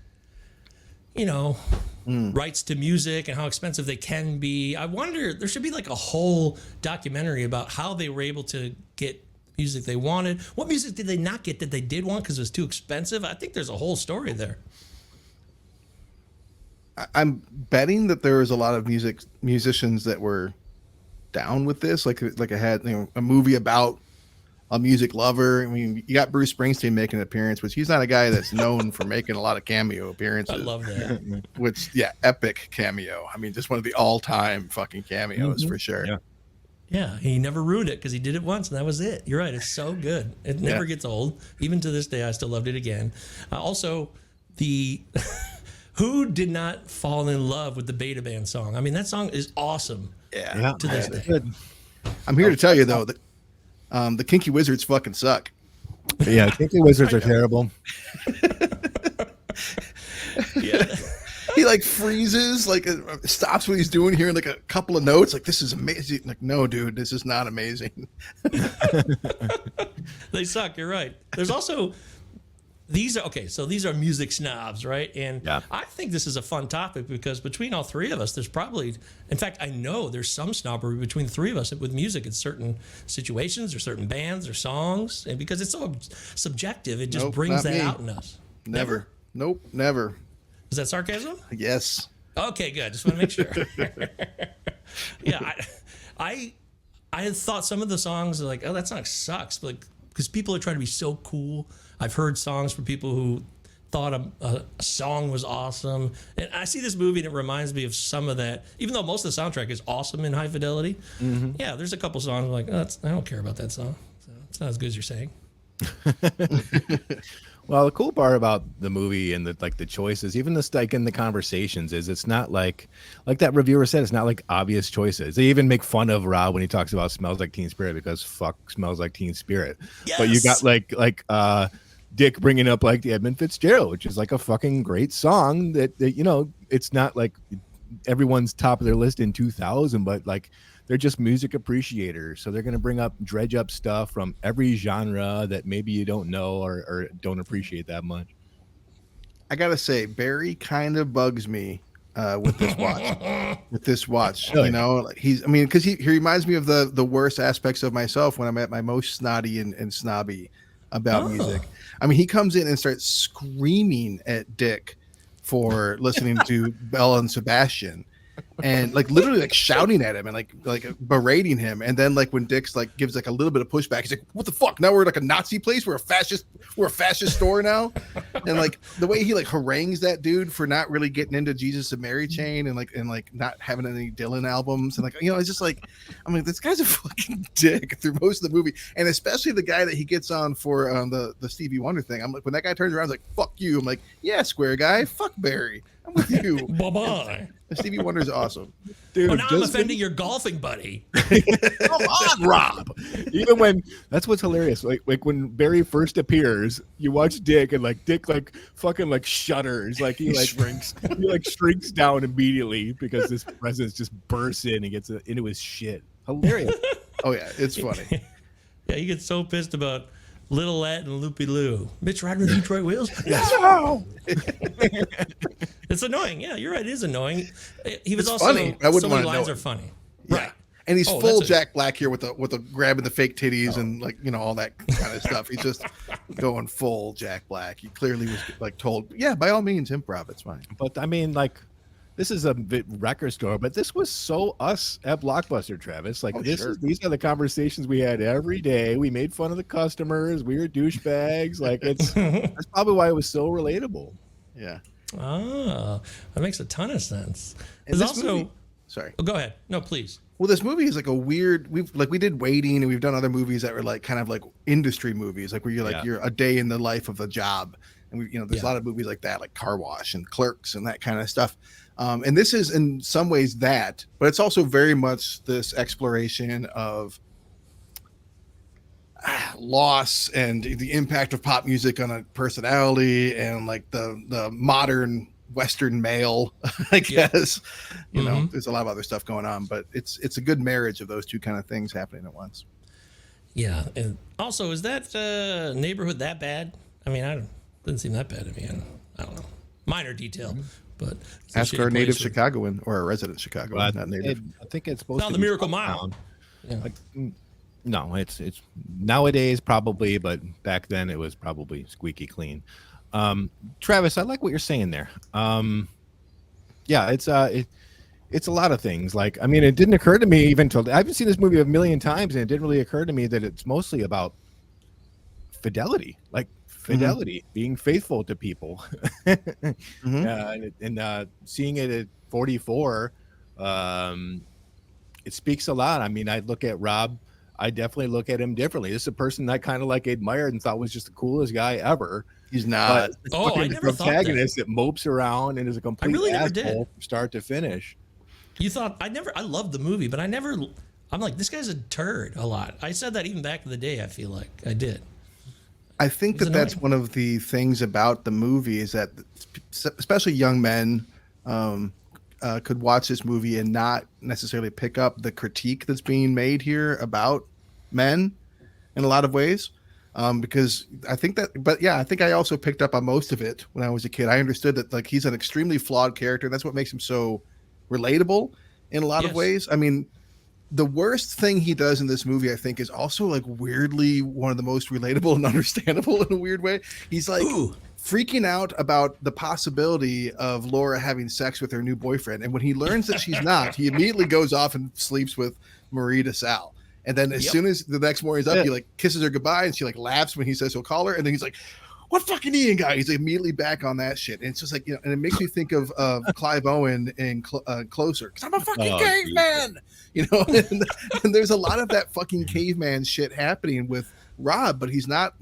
you know, rights to music and how expensive they can be. I wonder, there should be like a whole documentary about how they were able to get music they wanted. What music did they not get that they did want because it was too expensive? I think there's a whole story there. I'm betting that there was a lot of musicians that were down with this. Like I had, you know, a movie about a music lover. I mean, you got Bruce Springsteen making an appearance, which he's not a guy that's known for making a lot of cameo appearances. I love that. Which, epic cameo. I mean, just one of the all-time fucking cameos for sure. Yeah, he never ruined it because he did it once and that was it. You're right. It's so good. It never gets old. Even to this day, I still loved it again. Also, who did not fall in love with the Beta Band song? I mean, that song is awesome. Yeah. To this day. I'm here to tell you though that the Kinky Wizards fucking suck. Yeah, Kinky Wizards are terrible. Yeah. He like freezes, like stops what he's doing here in like a couple of notes. Like, this is amazing. Like, no, dude, this is not amazing. They suck. You're right. There's also these are music snobs, right? And I think this is a fun topic because between all three of us, there's probably, in fact, I know there's some snobbery between the three of us with music in certain situations or certain bands or songs, and because it's so subjective, it just brings that out in us. Never. Nope, never. Is that sarcasm? Yes. Okay, good. Just want to make sure. Yeah, I thought some of the songs are like, oh, that song sucks, but because people are trying to be so cool. I've heard songs from people who thought a song was awesome, and I see this movie and it reminds me of some of that. Even though most of the soundtrack is awesome in High Fidelity, there's a couple songs like, I don't care about that song. So it's not as good as you're saying. Well, the cool part about the movie and the choices, even this like in the conversations, is it's not like that reviewer said, it's not like obvious choices. They even make fun of Rob when he talks about Smells Like Teen Spirit because fuck Smells Like Teen Spirit. Yes! But you got like Dick bringing up like the Edmund Fitzgerald, which is like a fucking great song that it's not like everyone's top of their list in 2000, but like they're just music appreciators, so they're going to dredge up stuff from every genre that maybe you don't know or don't appreciate that much. I gotta say, Barry kind of bugs me with this watch. Really? You know, like because he reminds me of the worst aspects of myself when I'm at my most snotty and snobby about music. I mean, he comes in and starts screaming at Dick for listening to Belle and Sebastian, and like literally like shouting at him and like berating him. And then like when Dick's like gives like a little bit of pushback, he's like, "What the fuck? Now we're like a Nazi place? We're a fascist store now." And like the way he like harangues that dude for not really getting into Jesus and Mary Chain and like not having any Dylan albums, and like, you know, it's just like, I mean, this guy's a fucking dick through most of the movie, and especially the guy that he gets on for the Stevie Wonder thing. I'm like, when that guy turns around, he's like, "Fuck you." I'm like, "Yeah, square guy, fuck Barry. I'm with you." Bye-bye. Stevie Wonder's awesome. Dude, Oh, now I'm offending your golfing buddy. Come on, Rob. Even when that's what's hilarious. Like when Barry first appears, you watch Dick and like Dick like fucking like shudders, like he like shrinks, he like shrinks down immediately because this presence just bursts in and gets into his shit. Hilarious. Oh yeah, it's funny. Yeah, he gets so pissed about Little Lat and Loopy Loo. Mitch riding with Detroit wheels? No. It's annoying. Yeah, you're right. It is annoying. He was It's also funny. I wouldn't so many wanna know lines it. are funny. Yeah. Right. And he's Oh, full that's a- Jack Black here with the grabbing the fake titties and like, you know, all that kind of stuff. He's just going full Jack Black. He clearly was like told, yeah, by all means, improv, it's fine. But I mean, like, this is a record store, but this was so us at Blockbuster, Travis. Like, Oh, these are the conversations we had every day. We made fun of the customers. We were douchebags. Like, that's probably why it was so relatable. Yeah. Ah, that makes a ton of sense. And There's this also. movie- sorry. Oh, go ahead. No, please. Well, this movie is like a weird. We did Waiting, and we've done other movies that were like kind of like industry movies, like where you're like you're a day in the life of a job, and there's a lot of movies like that, like Car Wash and Clerks and that kind of stuff. And this is in some ways that, but it's also very much this exploration of loss and the impact of pop music on a personality and like the modern Western male, I guess. You know, there's a lot of other stuff going on, but it's a good marriage of those two kind of things happening at once. Yeah, and also, is that neighborhood that bad? I mean, didn't seem that bad to me. I don't know. Minor detail, but it's a Ask shitty our native place with- Chicagoan or a resident Chicagoan, not native. I think it's supposed No, to the be Miracle Uptown. Mile. Yeah. Like, no, it's nowadays probably, but back then it was probably squeaky clean. Travis, I like what you're saying there. Yeah, it's a lot of things. Like, I mean, it didn't occur to me even till I haven't seen this movie a million times, and it didn't really occur to me that it's mostly about fidelity, like fidelity, being faithful to people. And seeing it at 44, it speaks a lot. I mean, I look at Rob, I definitely look at him differently. This is a person I kind of like admired and thought was just the coolest guy ever. He's not. But Oh, I fucking never thought that. protagonist that mopes around and is a complete really never asshole did. from start to finish. You thought I loved the movie, but I'm like, this guy's a turd a lot. I said that even back in the day. I feel like I did. I think It's that's annoying. one of the things about the movie is that especially young men could watch this movie and not necessarily pick up the critique that's being made here about men in a lot of ways. Because I think I think I also picked up on most of it when I was a kid. I understood that like he's an extremely flawed character. And that's what makes him so relatable in a lot of Yes. ways. I mean, the worst thing he does in this movie, I think, is also like weirdly one of the most relatable and understandable in a weird way. He's like freaking out about the possibility of Laura having sex with her new boyfriend. And when he learns that she's not, he immediately goes off and sleeps with Marie DeSalle. And then as soon as the next morning's up, he like kisses her goodbye and she like laughs when he says he'll call her. And then he's like, "What fucking Ian guy?" He's immediately back on that shit. And it's just like, you know, and it makes me think of Clive Owen in Closer. Cause I'm a fucking caveman, you know, and there's a lot of that fucking caveman shit happening with Rob, but he's not,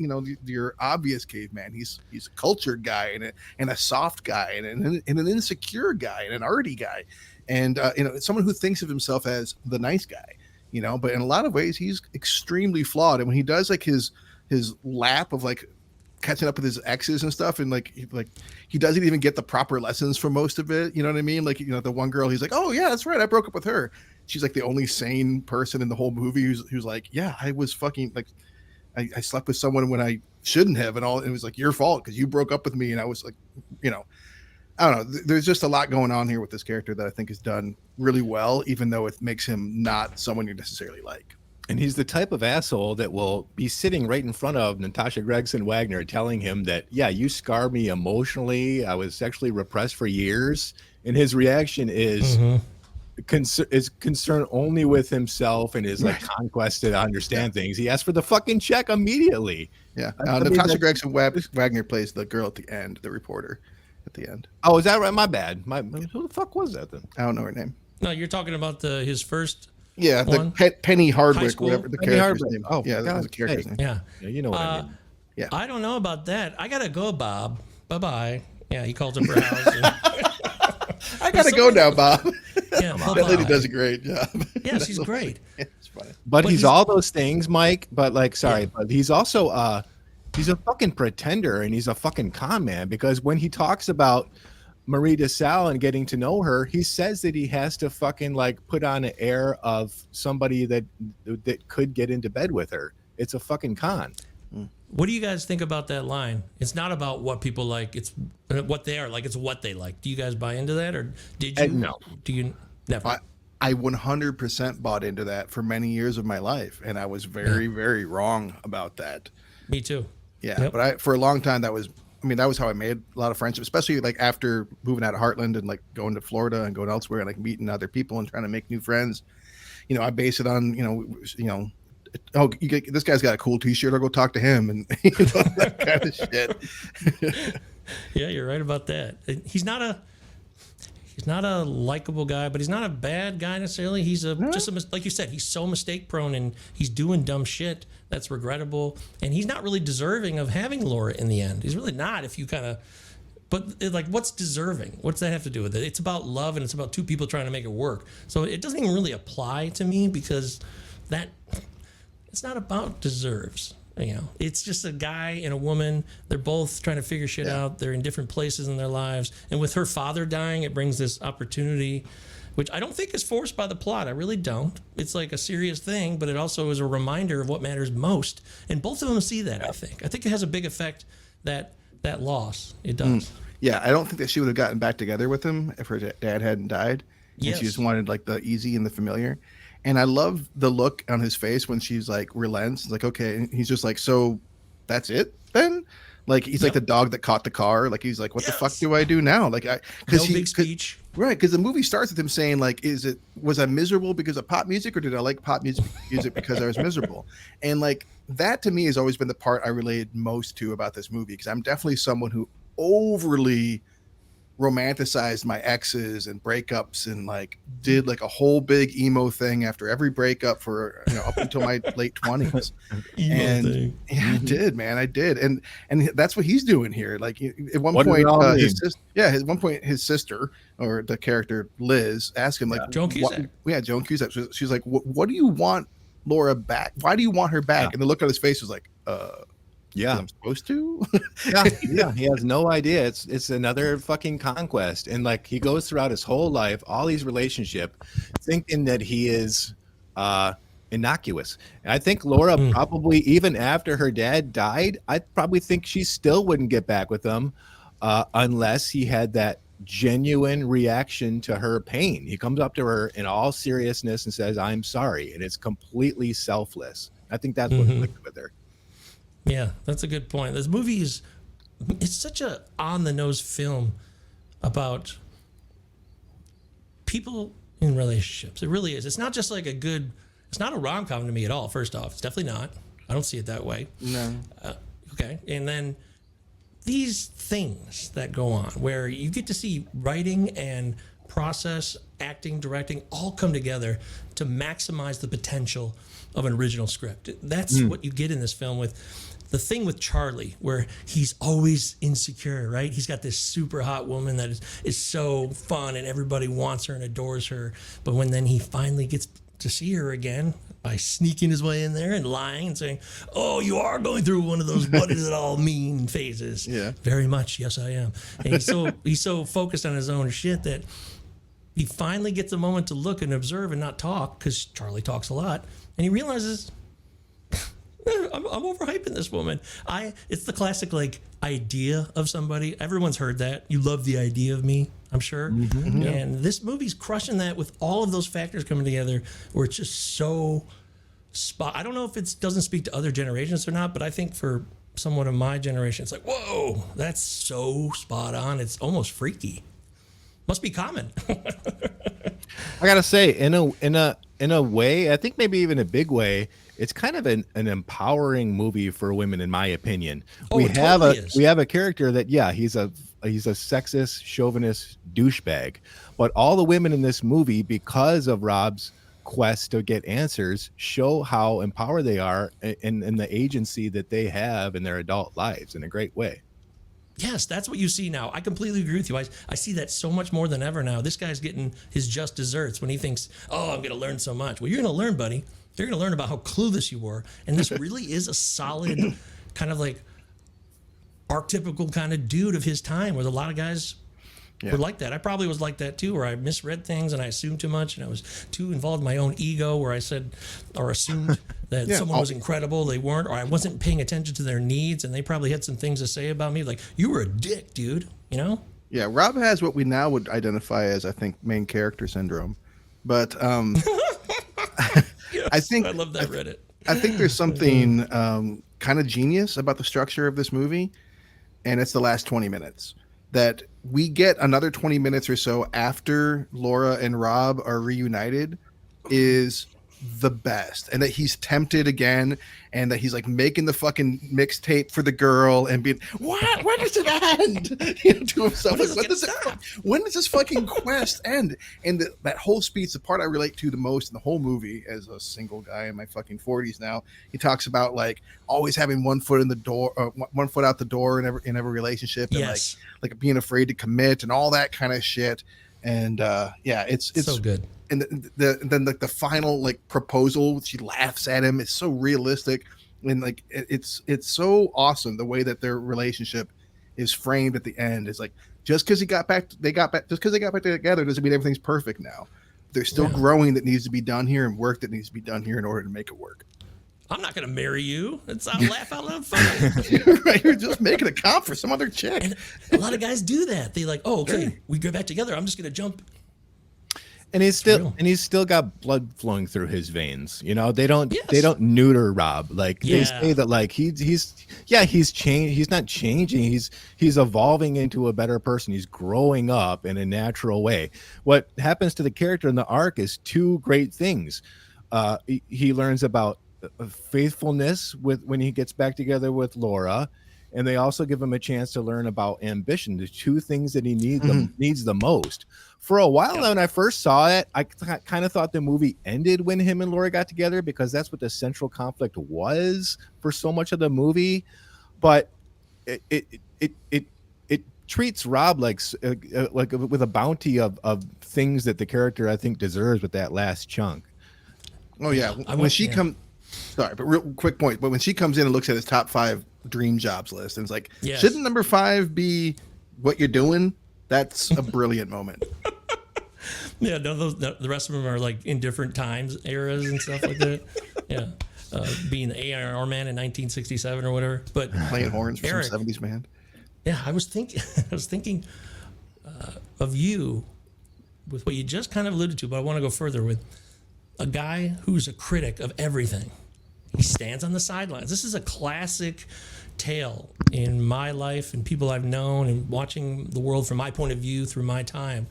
your obvious caveman. He's a cultured guy and a soft guy and an insecure guy and an arty guy, and someone who thinks of himself as the nice guy. But in a lot of ways, he's extremely flawed. And when he does like his lap of like catching up with his exes and stuff, and he doesn't even get the proper lessons for most of it. You know what I mean? Like, the one girl, he's like, oh yeah, that's right, I broke up with her. She's like the only sane person in the whole movie who's like, yeah, I was fucking like, I slept with someone when I shouldn't have, and all. It was like your fault because you broke up with me, and I was like, I don't know. There's just a lot going on here with this character that I think is done really well, even though it makes him not someone you necessarily like. And he's the type of asshole that will be sitting right in front of Natasha Gregson Wagner telling him that, yeah, you scarred me emotionally. I was sexually repressed for years. And his reaction is concerned only with himself and his like conquest to understand things. He asks for the fucking check immediately. Yeah. Natasha Gregson Wagner plays the girl at the end, the reporter at the end. Oh, is that right? My bad. Who the fuck was that then? I don't know her name. No, you're talking about his first. Yeah, the Penny Hardwick, whatever the Penny character's Hardwick. name. Oh, yeah, that was the character's name. Yeah. Yeah, you know what I mean. Yeah. I don't know about that. I gotta go, Bob. Bye-bye. Yeah, he calls up her house. I gotta go now, Bob. Yeah, that lady does a great job. Yeah, she's great. Yeah, it's funny. But he's all those things, Mike. But like, sorry, but he's also he's a fucking pretender and he's a fucking con man, because when he talks about Marie DeSalle and getting to know her, he says that he has to fucking like put on an air of somebody that could get into bed with her. It's a fucking con. What do you guys think about that line? It's not about what people like, it's what they are like, it's what they like. Do you guys buy into that, or did you? No. Do you never? I 100% bought into that for many years of my life, and I was very, very wrong about that. Me too. Yeah, Yep. but for a long time that was how I made a lot of friendships, especially like after moving out of Heartland and like going to Florida and going elsewhere and like meeting other people and trying to make new friends. I base it on, this guy's got a cool t-shirt, I'll go talk to him, and that kind of shit. Yeah, you're right about that. He's not a likable guy, but he's not a bad guy necessarily. He's like you said, he's so mistake prone and he's doing dumb shit that's regrettable, and he's not really deserving of having Laura in the end. He's really not. If you kind of, but like, what's deserving? What's that have to do with it? It's about love, and it's about two people trying to make it work. So it doesn't even really apply to me, because it's not about deserves. It's just a guy and a woman. They're both trying to figure shit out. They're in different places in their lives. And with her father dying, it brings this opportunity, which I don't think is forced by the plot. I really don't. It's like a serious thing, but it also is a reminder of what matters most. And both of them see that, I think. I think it has a big effect, that loss. It does. Yeah, I don't think that she would have gotten back together with him if her dad hadn't died. And Yes. she just wanted like the easy and the familiar. And I love the look on his face when she's like relents. It's like, okay. And he's just like, so that's it then? Like, he's like the dog that caught the car. Like, he's like, what the fuck do I do now? Like, No big speech. Right. Because the movie starts with him saying like, was I miserable because of pop music, or did I like pop music because I was miserable? And like, that to me has always been the part I related most to about this movie. Because I'm definitely someone who overly romanticized my exes and breakups, and like did like a whole big emo thing after every breakup for up until my late 20s. Yeah, I did, man. I did. And that's what he's doing here. Like at one point his sister, or the character Liz, asked him like, Joan Cusack. Joan Cusack. She's like, what do you want Laura back? Why do you want her back? And the look on his face was like, yeah, I'm supposed to. yeah, he has no idea. It's another fucking conquest, and like he goes throughout his whole life, all these relationship, thinking that he is innocuous. And I think Laura probably, even after her dad died, I probably think she still wouldn't get back with him unless he had that genuine reaction to her pain. He comes up to her in all seriousness and says, "I'm sorry," and it's completely selfless. I think that's what clicked with her. Yeah, that's a good point. This movie it's such a on-the-nose film about people in relationships. It really is. It's not just like it's not a rom-com to me at all, first off. It's definitely not. I don't see it that way. No. Okay. And then these things that go on where you get to see writing and process, acting, directing, all come together to maximize the potential of an original script. That's what you get in this film with the thing with Charlie, where he's always insecure, right? He's got this super hot woman that is so fun and everybody wants her and adores her. But when then he finally gets to see her again by sneaking his way in there and lying and saying, "Oh, you are going through one of those what does it all mean phases." Yeah. Very much, yes, I am. And he's so focused on his own shit that he finally gets a moment to look and observe and not talk, because Charlie talks a lot, and he realizes, I'm overhyping this woman. It's the classic like idea of somebody. Everyone's heard that. You love the idea of me, I'm sure. And this movie's crushing that with all of those factors coming together, where it's just so spot. I don't know if it doesn't speak to other generations or not, but I think for someone of my generation, it's like, whoa, that's so spot on. It's almost freaky. Must be common. I gotta say, in a way, I think maybe even a big way, it's kind of an empowering movie for women, in my opinion. We have a character that, yeah, he's a sexist, chauvinist douchebag, but all the women in this movie, because of Rob's quest to get answers, show how empowered they are in the agency that they have in their adult lives in a great way. Yes, that's what you see now. I completely agree with you. I see that so much more than ever now. This guy's getting his just desserts when he thinks, oh, I'm going to learn so much. Well, you're going to learn, buddy. You're going to learn about how clueless you were. And this really is a solid kind of like archetypical kind of dude of his time, where a lot of guys were like that. I probably was like that too, where I misread things and I assumed too much, and I was too involved in my own ego, where I said or assumed that someone was incredible. They weren't, or I wasn't paying attention to their needs, and they probably had some things to say about me, like, you were a dick, dude, you know? Yeah, Rob has what we now would identify as, I think, main character syndrome. But Yes, I think I love that Reddit. I think there's something kind of genius about the structure of this movie, and it's the last 20 minutes. That we get another 20 minutes or so after Laura and Rob are reunited is the best, and that he's tempted again, and that he's like making the fucking mixtape for the girl and being, what? When does it end? You know, to himself, like, when does this fucking quest end? And that whole speech, the part I relate to the most in the whole movie, as a single guy in my fucking 40s now, he talks about like always having one foot in the door, one foot out the door in every relationship, and like being afraid to commit and all that kind of shit. And it's so good. And then like the final like proposal, she laughs at him. It's so realistic, and like it's so awesome the way that their relationship is framed at the end. It's like, just because they got back together doesn't mean everything's perfect now. There's still growing that needs to be done here, and work that needs to be done here in order to make it work. I'm not going to marry you. It's a laugh out loud fun. Right, you're just making a comp for some other chick. And a lot of guys do that. They like, oh, okay, we go back together. I'm just going to jump. And he's still got blood flowing through his veins. You know, they don't neuter Rob. Like they say that like he's changed. He's not changing. He's evolving into a better person. He's growing up in a natural way. What happens to the character in the arc is two great things. He learns about faithfulness when he gets back together with Laura, and they also give him a chance to learn about ambition, the two things that he needs the most. For a while when I first saw it, I kind of thought the movie ended when him and Laura got together, because that's what the central conflict was for so much of the movie. But it treats Rob like with a bounty of things that the character, I think, deserves with that last chunk. Oh yeah, when she comes. Sorry, but real quick point. But when she comes in and looks at his top 5 dream jobs list, and it's like, shouldn't number 5 be what you're doing? That's a brilliant moment. Yeah, no, the rest of them are like in different times, eras, and stuff like that. Yeah, being the A&R man in 1967 or whatever. But playing horns for some 70s man. Yeah, I was thinking of you with what you just kind of alluded to, but I want to go further with a guy who's a critic of everything. He stands on the sidelines. This is a classic tale in my life and people I've known, and watching the world from my point of view through my time.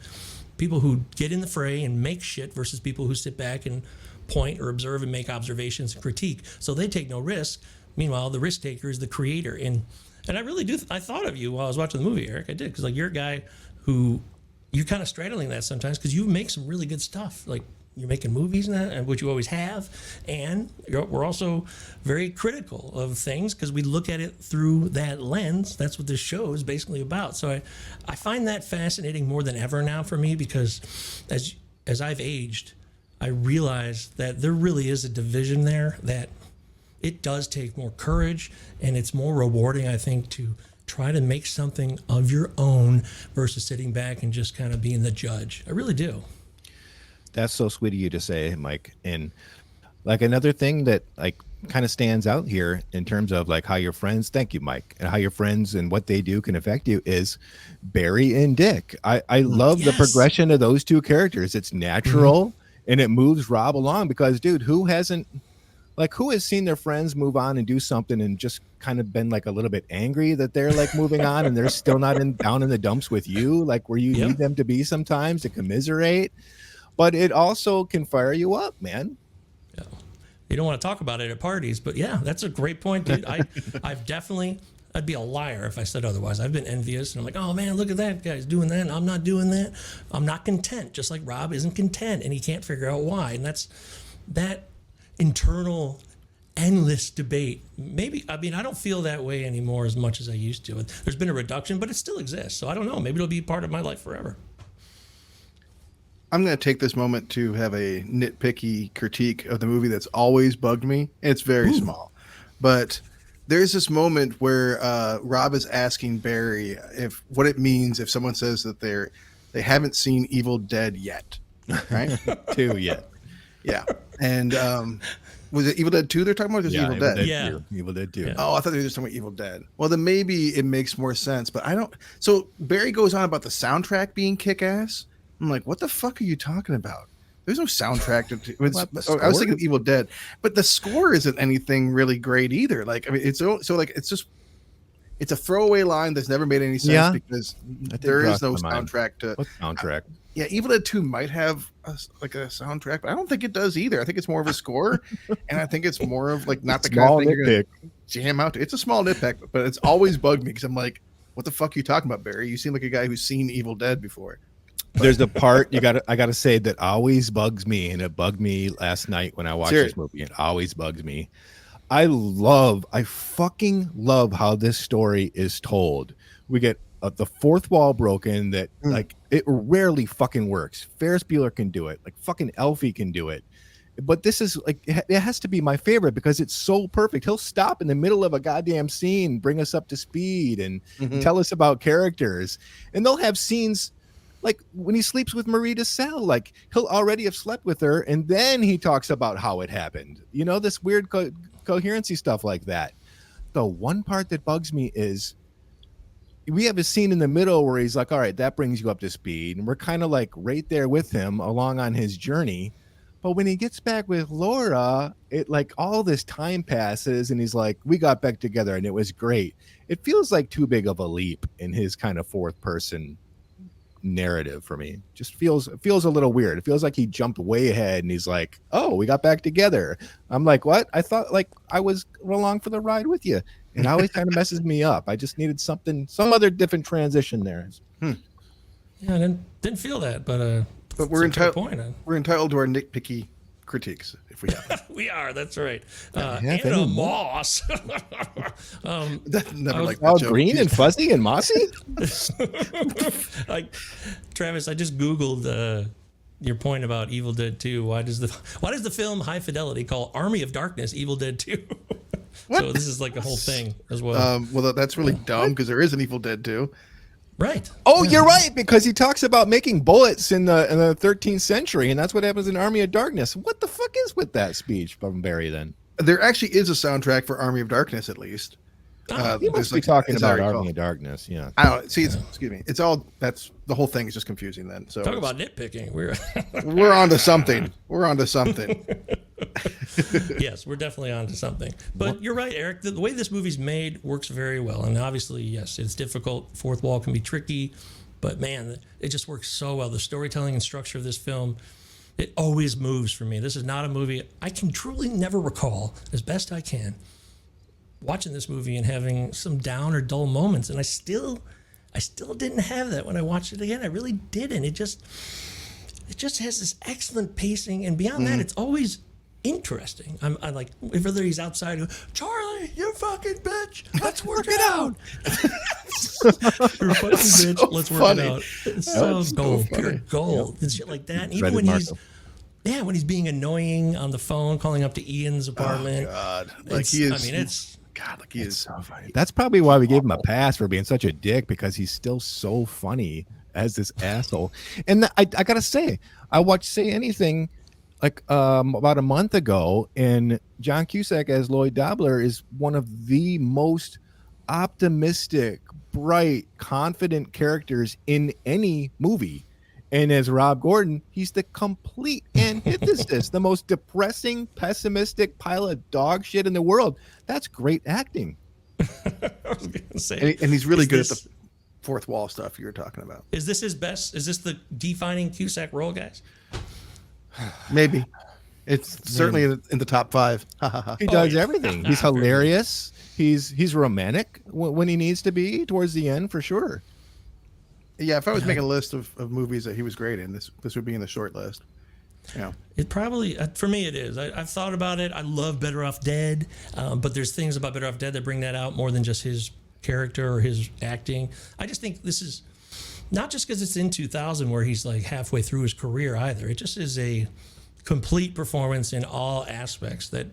People who get in the fray and make shit versus people who sit back and point or observe and make observations and critique. So they take no risk. Meanwhile, the risk taker is the creator. And I really do. I thought of you while I was watching the movie, Eric. I did, because like you're a guy who you're kind of straddling that sometimes, because you make some really good stuff. Like you're making movies now, and which you always have, and we're also very critical of things because we look at it through that lens. That's what this show is basically about. So I find that fascinating more than ever now for me, because as I've aged, I realize that there really is a division there, that it does take more courage, and it's more rewarding, I think, to try to make something of your own versus sitting back and just kind of being the judge. I really do. That's so sweet of you to say, Mike. And like another thing that like kind of stands out here in terms of like how your friends, thank you, Mike, and how your friends and what they do can affect you is Barry and Dick. I love the progression of those two characters. It's natural and it moves Rob along because, dude, who has seen their friends move on and do something and just kind of been like a little bit angry that they're like moving on and they're still not down in the dumps with you, like where you need them to be sometimes to commiserate. But it also can fire you up, man. Yeah. You don't want to talk about it at parties, but yeah, that's a great point, dude. I'd be a liar if I said otherwise. I've been envious and I'm like, oh man, look at that guy's doing that. And I'm not doing that. I'm not content, just like Rob isn't content and he can't figure out why. And that's that internal endless debate. Maybe, I mean, I don't feel that way anymore as much as I used to. There's been a reduction, but it still exists. So I don't know. Maybe it'll be part of my life forever. I'm going to take this moment to have a nitpicky critique of the movie that's always bugged me. It's very small, but there's this moment where Rob is asking Barry what it means if someone says that they haven't seen Evil Dead yet, right? 2 yet. Yeah, and was it Evil Dead 2 they're talking about? Or just Evil Dead? Yeah, Evil Dead 2. Yeah. Oh, I thought they were just talking about Evil Dead. Well, then maybe it makes more sense, but I don't. So Barry goes on about the soundtrack being kick-ass. I'm like, what the fuck are you talking about? There's no soundtrack. I was thinking of Evil Dead, but the score isn't anything really great either. Like, I mean, it's a throwaway line that's never made any sense because there is no soundtrack to. What soundtrack? Yeah, Evil Dead 2 might have a soundtrack, but I don't think it does either. I think it's more of a score, and I think it's more of like not the kind of thing you're gonna jam out to. It's a small nitpick, but it's always bugged me because I'm like, what the fuck are you talking about, Barry? You seem like a guy who's seen Evil Dead before. There's the part I gotta say that always bugs me, and it bugged me last night when I watched this movie. It always bugs me. I fucking love how this story is told. We get the fourth wall broken that like it rarely fucking works. Ferris Bueller can do it, like fucking Elfie can do it, but this is like it has to be my favorite because it's so perfect. He'll stop in the middle of a goddamn scene, bring us up to speed, and tell us about characters, and they'll have scenes. Like when he sleeps with Marie DeSalle, like he'll already have slept with her, and then he talks about how it happened. You know, this weird coherency stuff like that. The one part that bugs me is we have a scene in the middle where he's like, all right, that brings you up to speed. And we're kind of like right there with him along on his journey. But when he gets back with Laura, it like all this time passes and he's like, we got back together and it was great. It feels like too big of a leap in his kind of fourth person narrative for me. Just feels a little weird. It feels like he jumped way ahead and he's like, oh, we got back together. I'm like, what? I thought like I was along for the ride with you. And it always kind of messes me up. I just needed some other different transition there. Yeah, I didn't feel that, but we're entitled to our nitpicky critiques if we have. We are. That's right. Anna Moss. Never like all green and fuzzy and mossy. Like Travis, I just Googled your point about Evil Dead 2. Why does the film High Fidelity call Army of Darkness Evil Dead 2? So this is like a whole thing as well. Well, that's really dumb because there is an Evil Dead 2. Right. Oh, you're right, because he talks about making bullets in the 13th century, and that's what happens in Army of Darkness. What the fuck is with that speech from Barry then? There actually is a soundtrack for Army of Darkness, at least. He must be talking about Army of Darkness, yeah. I don't see. Excuse me. It's all that's the whole thing is just confusing. Then so talk about nitpicking. We're onto something. We're onto something. Yes, we're definitely onto something. But you're right, Eric. The way this movie's made works very well, and obviously, yes, it's difficult. Fourth wall can be tricky, but man, it just works so well. The storytelling and structure of this film, it always moves for me. This is not a movie I can truly never recall, as best I can, watching this movie and having some down or dull moments, and I still didn't have that when I watched it again. I really didn't. it just has this excellent pacing, and beyond that, it's always interesting. I like whether he's outside, Charlie, you fucking bitch, let's work it out. You're fucking bitch, so let's work funny. it out. It's so gold, pure gold, and shit like that. And even when he's when he's being annoying on the phone, calling up to Ian's apartment. Oh God, like he is. I mean, it's. God, like he is. So funny. That's probably why we gave him a pass for being such a dick, because he's still so funny as this asshole. And I gotta say, I watched Say Anything like about a month ago, and John Cusack as Lloyd Dobler is one of the most optimistic, bright, confident characters in any movie. And as Rob Gordon, he's the complete antithesis, the most depressing, pessimistic pile of dog shit in the world. That's great acting. I was gonna say, And he's really good at the fourth wall stuff you were talking about. Is this his best? Is this the defining Cusack role, guys? Maybe. It's certainly in the top 5. He does everything. He's hilarious. He's romantic when he needs to be towards the end, for sure. Yeah, if I was making a list of movies that he was great in, this would be in the short list. Yeah. It probably, for me, it is. I've thought about it. I love Better Off Dead, but there's things about Better Off Dead that bring that out more than just his character or his acting. I just think this is not just because it's in 2000 where he's like halfway through his career either. It just is a complete performance in all aspects that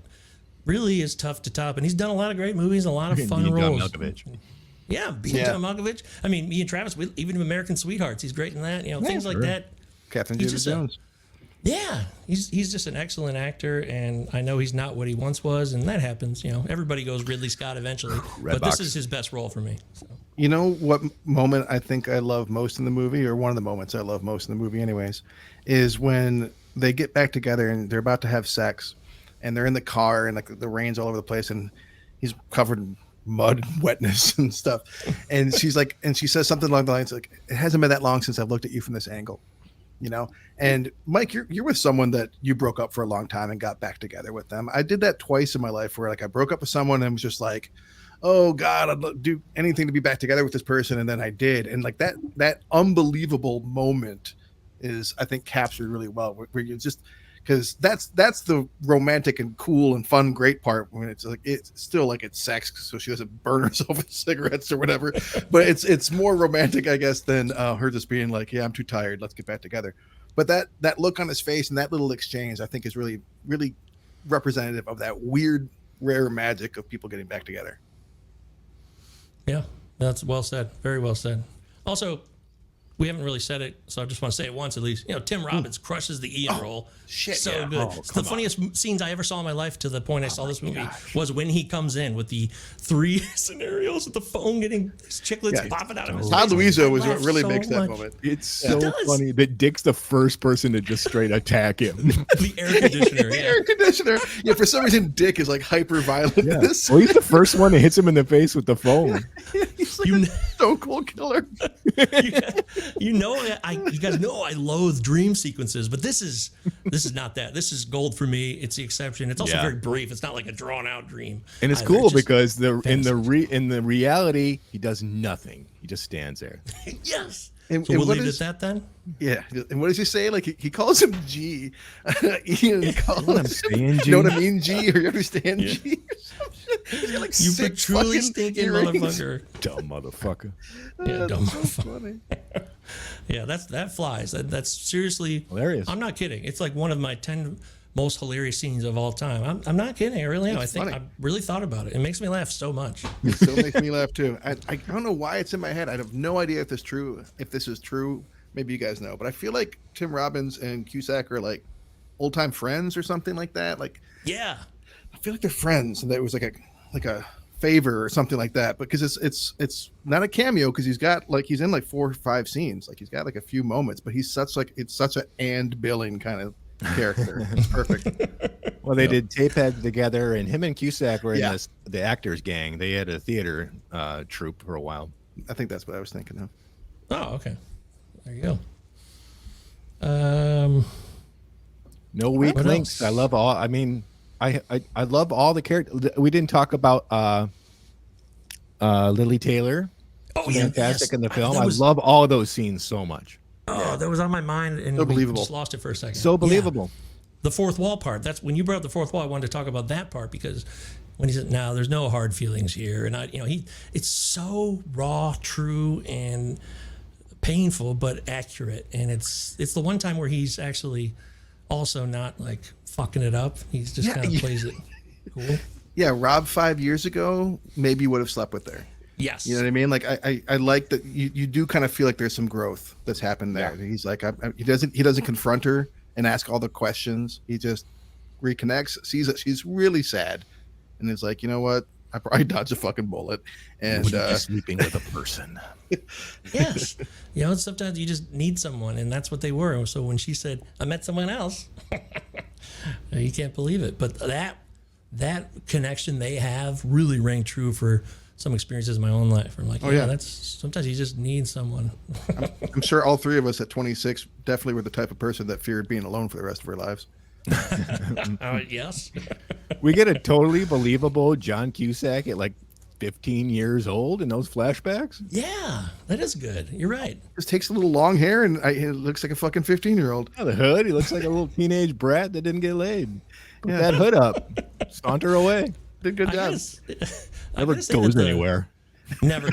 really is tough to top. And he's done a lot of great movies, a lot of fun roles. Yeah, being John Malkovich. I mean, me and Travis, even in American Sweethearts, he's great in that. You know, things like that. Captain David Jones. He's just an excellent actor, and I know he's not what he once was, and that happens. You know, everybody goes Ridley Scott eventually, but this is his best role for me. So. You know what moment I think I love most in the movie, or one of the moments I love most in the movie anyways, is when they get back together and they're about to have sex, and they're in the car, and like the rain's all over the place, and he's covered in mud and wetness and stuff, and she's like, and she says something along the lines like, it hasn't been that long since I've looked at you from this angle, you know. And Mike, you're with someone that you broke up for a long time and got back together with them. I did that twice in my life, where like I broke up with someone and was just like, oh God, I'd do anything to be back together with this person, and then I did, and like that unbelievable moment is, I think, captured really well, where you just, because that's the romantic and cool and fun great part, when it's like, it's still like it's sex, so she doesn't burn herself with cigarettes or whatever, but it's more romantic, I guess, than her just being like, yeah, I'm too tired, let's get back together. But that look on his face and that little exchange, I think, is really, really representative of that weird, rare magic of people getting back together. Yeah, that's well said. Very well said. Also, we haven't really said it, so I just want to say it once at least. You know, Tim Robbins crushes the Ian role. Shit, so yeah. good. It's the funniest scenes I ever saw in my life, to the point I saw this movie, was when he comes in with the 3 scenarios with the phone getting his chiclets popping out of his Todd face. Luizzo is what really makes that moment. It's so funny that Dick's the first person to just straight attack him. The air conditioner. The air conditioner. Yeah, for some reason, Dick is like hyper violent in this. Well, he's the first one that hits him in the face with the phone. He's like a stone cold killer. You guys know I loathe dream sequences, but this is not that. This is gold for me. It's the exception. It's also very brief. It's not like a drawn out dream. And it's cool because in the reality, he does nothing. He just stands there. Yes. And, so we'll leave it at that then? Yeah. And what does he say? Like, he calls him G. Ian calls him saying G. You know what I mean, G? Or you understand G? He's got like You 6 truly fucking stinking earrings. motherfucker. Dumb motherfucker. Yeah, dumb so motherfucker. funny. Yeah, that flies. That's seriously hilarious. I'm not kidding. It's like one of my 10 most hilarious scenes of all time. I'm not kidding. I really am. I think I really thought about it. It makes me laugh so much. It still makes me laugh too. I don't know why it's in my head. I have no idea if this is true. Maybe you guys know, but I feel like Tim Robbins and Cusack are like old time friends or something like that. Like, yeah, I feel like they're friends, and that it was like a favor or something like that. Because it's not a cameo, because he's in like 4 or 5 scenes. Like, he's got like a few moments, but it's such a and billing kind of character. It's perfect. Well, they did Tapehead together, and him and Cusack were in the actors gang. They had a theater troupe for a while. I think that's what I was thinking of. Oh, okay. There you go. No weak links. else? I love all. I mean, I love all the characters. We didn't talk about Lily Taylor. Oh, yeah, Fantastic yes. in the film. That I was- love all of those scenes so much. Oh, that was on my mind, and So we believable. just lost it for a second. So Yeah. believable. The fourth wall part. That's when you brought up the fourth wall. I wanted to talk about that part because when he said, "No, there's no hard feelings here," and it's so raw, true, and painful, but accurate. And it's the one time where he's actually also not like fucking it up. He's just kind of plays it cool. Yeah, Rob 5 years ago maybe would have slept with her. Yes. You know what I mean? Like I like that you do kind of feel like there's some growth that's happened there. Yeah. He's like he doesn't confront her and ask all the questions. He just reconnects, sees that she's really sad, and is like, you know what? I probably dodged a fucking bullet. And sleeping with a person. Yes. Sometimes you just need someone, and that's what they were. So when she said, "I met someone else," you can't believe it. But that connection they have really rang true for some experiences in my own life. I'm like, that's sometimes you just need someone. I'm sure all three of us at 26 definitely were the type of person that feared being alone for the rest of our lives. Yes. We get a totally believable John Cusack at like 15 years old in those flashbacks. Yeah, that is good. You're right. Just takes a little long hair and it looks like a fucking 15-year-old. Yeah, the hood. He looks like a little teenage brat that didn't get laid. Put that hood up. Saunter away. Did a good job. Never goes anywhere. Never.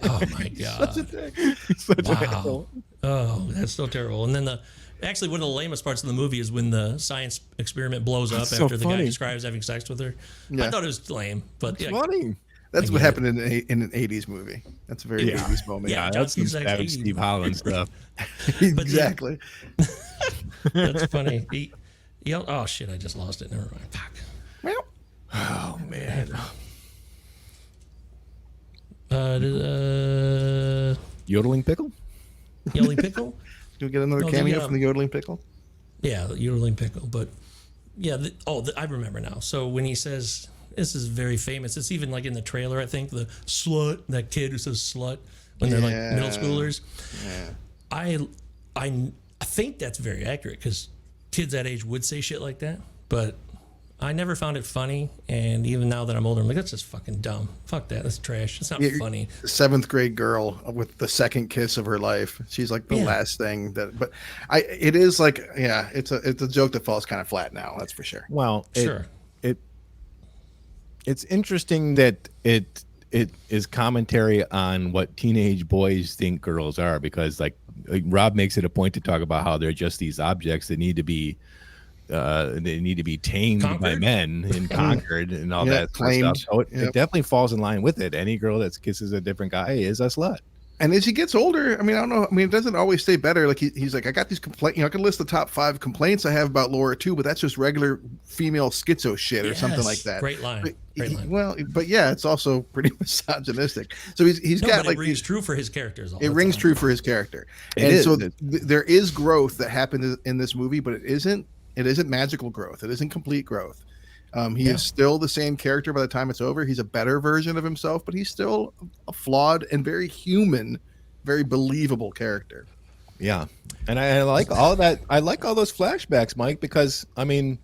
Oh my god. Such a Wow. Oh, that's so terrible. And then actually one of the lamest parts of the movie is when the science experiment blows up so after the guy funny. describes having sex with her. Yeah. I thought it was lame, but It's funny. That's I what get happened in an 80s movie. That's a very 80s moment. Yeah. That's some John Cusack's savage 80s. Steve Holland stuff. Exactly. That's funny. Oh shit! I just lost it. Never mind. Fuck. Well, Oh man. Yodeling pickle? Yodeling pickle. do we get another Oh, cameo from the yodeling pickle? Yeah, the yodeling pickle. But yeah, I remember now. So when he says, this is very famous. It's even like in the trailer, I think, the slut, that kid who says slut when they're like middle schoolers. Yeah. I think that's very accurate because kids that age would say shit like that. But I never found it funny. And even now that I'm older, I'm like, that's just fucking dumb. Fuck that. That's trash. It's not funny. 7th grade girl with the second kiss of her life. She's like the last thing but it is like, it's a joke that falls kind of flat now. That's for sure. Well, Sure. It's interesting that it is commentary on what teenage boys think girls are, because like Rob makes it a point to talk about how they're just these objects that need to be tamed by men and conquered and all that claimed. stuff. So it definitely falls in line with it. Any girl that kisses a different guy is a slut. And as he gets older, I mean, I don't know. I mean, it doesn't always stay better. Like he's like, I got these complaints. I can list the top 5 complaints I have about Laura too, but that's just regular female schizo shit or something like that. Great line. Well, but yeah, it's also pretty misogynistic. So he's got like it rings true for his characters. It rings true for his character. There is growth that happened in this movie, but it isn't magical growth. It isn't complete growth. He is still the same character by the time it's over. He's a better version of himself, but he's still a flawed and very human, very believable character. Yeah. And I like all that. I like all those flashbacks, Mike, because I mean,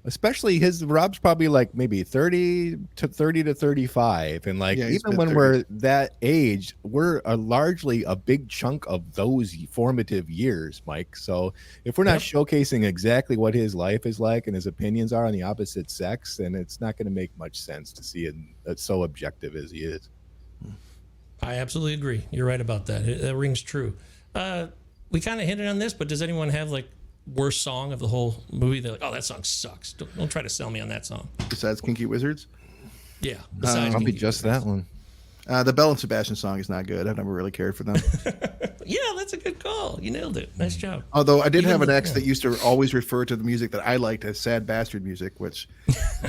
especially Rob's probably like maybe 30 to 35. And like, even when we're that age, we're largely a big chunk of those formative years, Mike. So if we're not showcasing exactly what his life is like and his opinions are on the opposite sex, then it's not going to make much sense to see it so objective as he is. I absolutely agree. You're right about that. That rings true. We kind of hinted on this, but does anyone have like worst song of the whole movie? They're like, oh, that song sucks. Don't try to sell me on that song. Besides Kinky Wizards? Yeah. Besides I'll be just that one. The Belle and Sebastian song is not good. I've never really cared for them. Yeah, that's a good call. You nailed it. Nice job. Although I did have an ex that used to always refer to the music that I liked as sad bastard music, which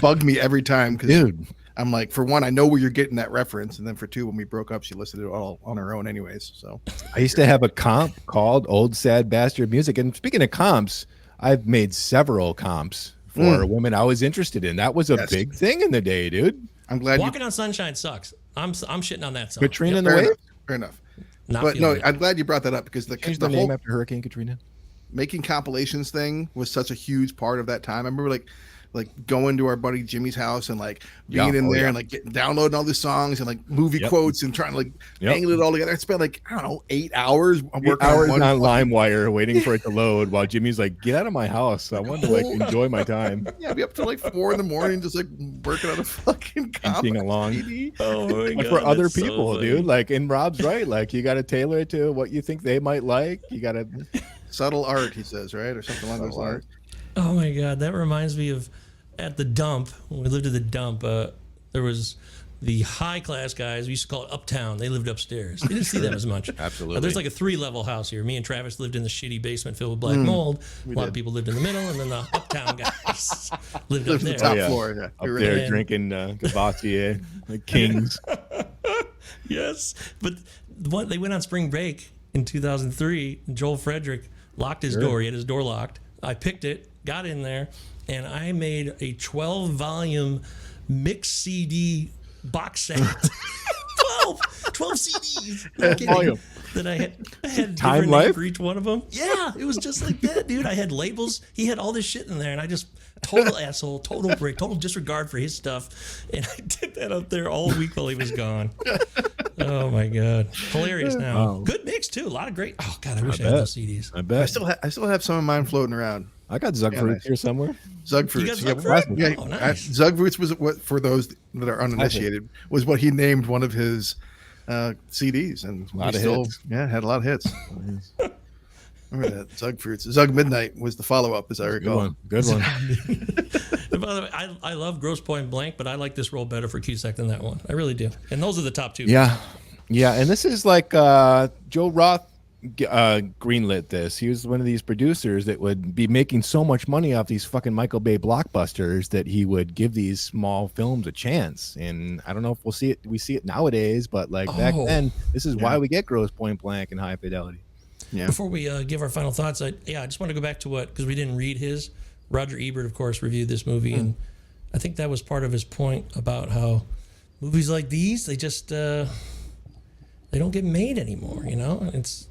bugged me every time. Dude. I'm like, for one, I know where you're getting that reference. And then for two, when we broke up, she listed it all on her own anyways. So I used to have a comp called Old Sad Bastard Music. And speaking of comps, I've made several comps for women I was interested in. That was a big thing in the day, dude. I'm glad Walking on Sunshine sucks. I'm shitting on that song. Katrina and the Waves? Fair enough. Not But no, feeling it. I'm glad you brought that up because the Changed the whole name after Hurricane Katrina. making compilations thing was such a huge part of that time. I remember like like going to our buddy Jimmy's house and like being in there and like downloading all these songs and like movie quotes and trying to like angle it all together. I spent like, I don't know, 8 hours working on LimeWire waiting for it to load while Jimmy's like, get out of my house. I want to like enjoy my time. Yeah, I'd be up till like 4 a.m. just like working on a fucking sing along. CD. Oh my God, for other so people, funny. dude. Like, and Rob's right. Like, you got to tailor it to what you think they might like. You got to subtle art, he says, right? Or something along those lines. Oh my God, that reminds me of at the dump, when we lived at the dump, there was the high class guys. We used to call it Uptown. They lived upstairs. You didn't see them as much. Absolutely. There's like a 3-level house here. Me and Travis lived in the shitty basement filled with black mold. A lot of people lived in the middle, and then the Uptown guys lived up there. The top floor. Yeah. up there drinking Gavassier, like kings. Yes, but they went on spring break in 2003. And Joel Frederick locked his door. He had his door locked. I picked it, got in there, and I made a 12-volume mix CD box set. 12 CDs. No kidding. That I had a different name for each one of them. Yeah, it was just like that, dude. I had labels. He had all this shit in there, and I just total asshole, total prick, total disregard for his stuff. And I did that up there all week while he was gone. Oh my God, hilarious! Now, good mix too. A lot of great. Oh God, I wish I had those CDs. I bet. I still have some of mine floating around. I got Zugfruits here somewhere. Zugfruits. You got Zugfruit? Yeah, Oh, nice. Zugfruits was what, for those that are uninitiated, was what he named one of his CDs, and a lot of hits. Had a lot of hits. Remember that Zugfruits? Zug Midnight was the follow-up, as I recall. Good one. And by the way, I love Grosse Pointe Blank, but I like this role better for Cusack than that one. I really do. And those are the top two. Yeah, and this is like Joe Roth greenlit this. He was one of these producers that would be making so much money off these fucking Michael Bay blockbusters that he would give these small films a chance. And I don't know if we see it nowadays, but like back then, this is why we get Grosse Pointe Blank and High Fidelity. Yeah. Before we give our final thoughts, I just want to go back to because we didn't read his. Roger Ebert, of course, reviewed this movie, and I think that was part of his point about how movies like these, they just they don't get made anymore. You know, and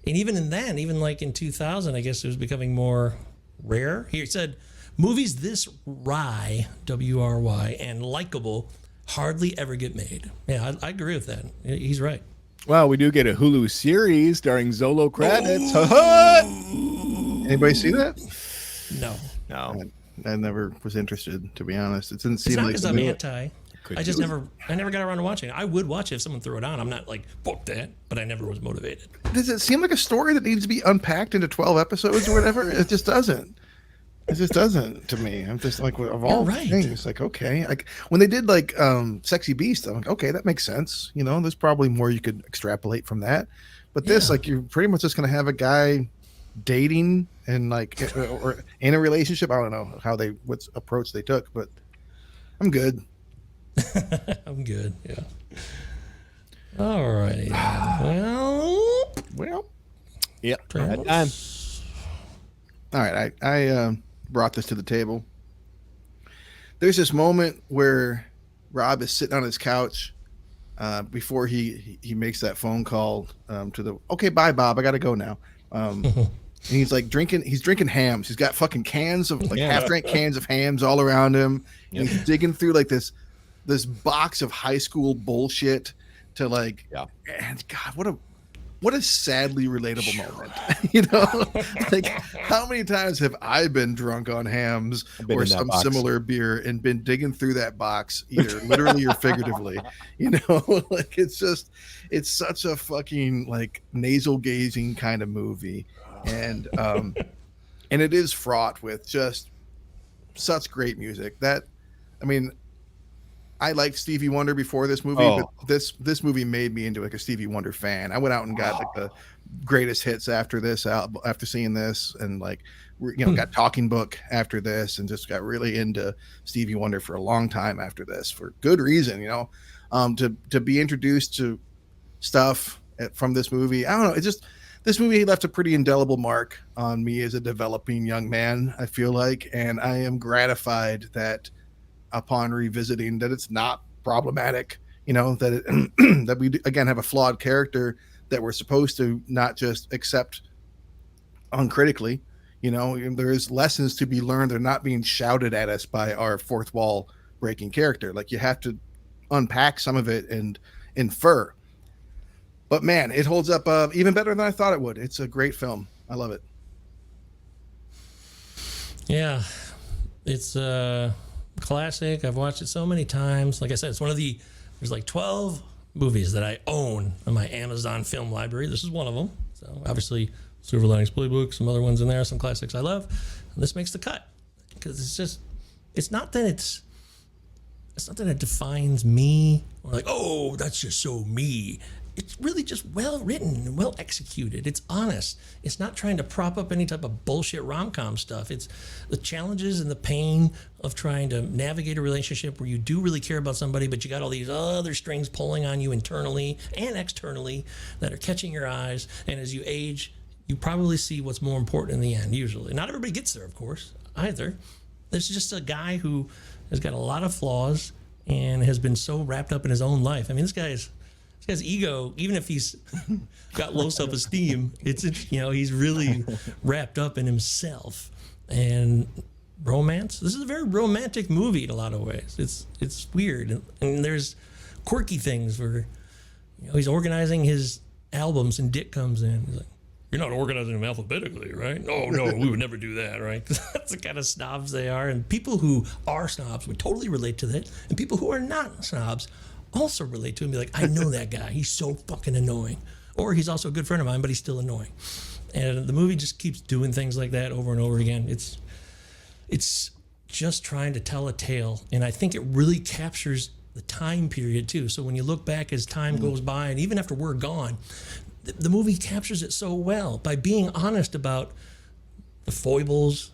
even like in 2000, I guess it was becoming more rare. He said, movies this wry, W-R-Y, and likable hardly ever get made. Yeah, I agree with that. He's right. Well, we do get a Hulu series starring Zolo credits. Anybody see that? No. I never was interested, to be honest. It didn't seem It's not like because I'm anti. I never got around to watching it. I would watch it if someone threw it on. I'm not like, fuck that, but I never was motivated. Does it seem like a story that needs to be unpacked into 12 episodes or whatever? It just doesn't. It just doesn't to me. I'm just like, of all things, like, okay. Like when they did like Sexy Beast, I'm like, okay, that makes sense. You know, there's probably more you could extrapolate from that. But this, like, you're pretty much just going to have a guy dating and like, or in a relationship. I don't know what approach they took, but I'm good. I'm good. Yeah. All righty. Well, yeah. All right. I brought this to the table. There's this moment where Rob is sitting on his couch before he makes that phone call to the, okay, bye, Bob, I got to go now. And he's like drinking hams. He's got fucking cans of like half-drank cans of hams all around him. And he's digging through like this box of high school bullshit to like, and God, what a sadly relatable moment. You know, like how many times have I been drunk on hams or some similar beer and been digging through that box, either literally or figuratively, you know, like it's such a fucking like nasal gazing kind of movie. And it is fraught with just such great music I liked Stevie Wonder before this movie, but this movie made me into like a Stevie Wonder fan. I went out and got like the greatest hits after seeing this, and like, got Talking Book after this, and just got really into Stevie Wonder for a long time after this for good reason, you know, to be introduced to stuff from this movie. I don't know. This movie left a pretty indelible mark on me as a developing young man, I feel like, and I am gratified that upon revisiting that it's not problematic, you know, that we again have a flawed character that we're supposed to not just accept uncritically, You know, there is lessons to be learned. They're not being shouted at us by our fourth wall breaking character. Like, you have to unpack some of it and infer. But man, it holds up even better than I thought it would. It's a great film. I love it. Yeah, it's a classic. I've watched it so many times. Like I said, it's one of there's like 12 movies that I own on my Amazon film library. This is one of them. So obviously, Silver Linings Playbook, some other ones in there, some classics I love. And this makes the cut because it's not that it defines me or like, oh, that's just so me. It's really just well written and well executed. It's honest. It's not trying to prop up any type of bullshit rom-com stuff. It's the challenges and the pain of trying to navigate a relationship where you do really care about somebody, but you got all these other strings pulling on you internally and externally that are catching your eyes. And as you age, you probably see what's more important in the end, usually. Not everybody gets there, of course, either. There's just a guy who has got a lot of flaws and has been so wrapped up in his own life. I mean, this guy's ego, even if he's got low self-esteem, he's really wrapped up in himself. And romance, this is a very romantic movie in a lot of ways. It's weird, and there's quirky things where he's organizing his albums and Dick comes in. He's like, "You're not organizing them alphabetically, right?" "Oh no, we would never do that," right? That's the kind of snobs they are, and people who are snobs would totally relate to that, and people who are not snobs also relate to him, be like, "I know that guy. He's so fucking annoying." Or he's also a good friend of mine, but he's still annoying. And the movie just keeps doing things like that over and over again. It's just trying to tell a tale, and I think it really captures the time period too. So when you look back as time goes by, and even after we're gone, the movie captures it so well by being honest about the foibles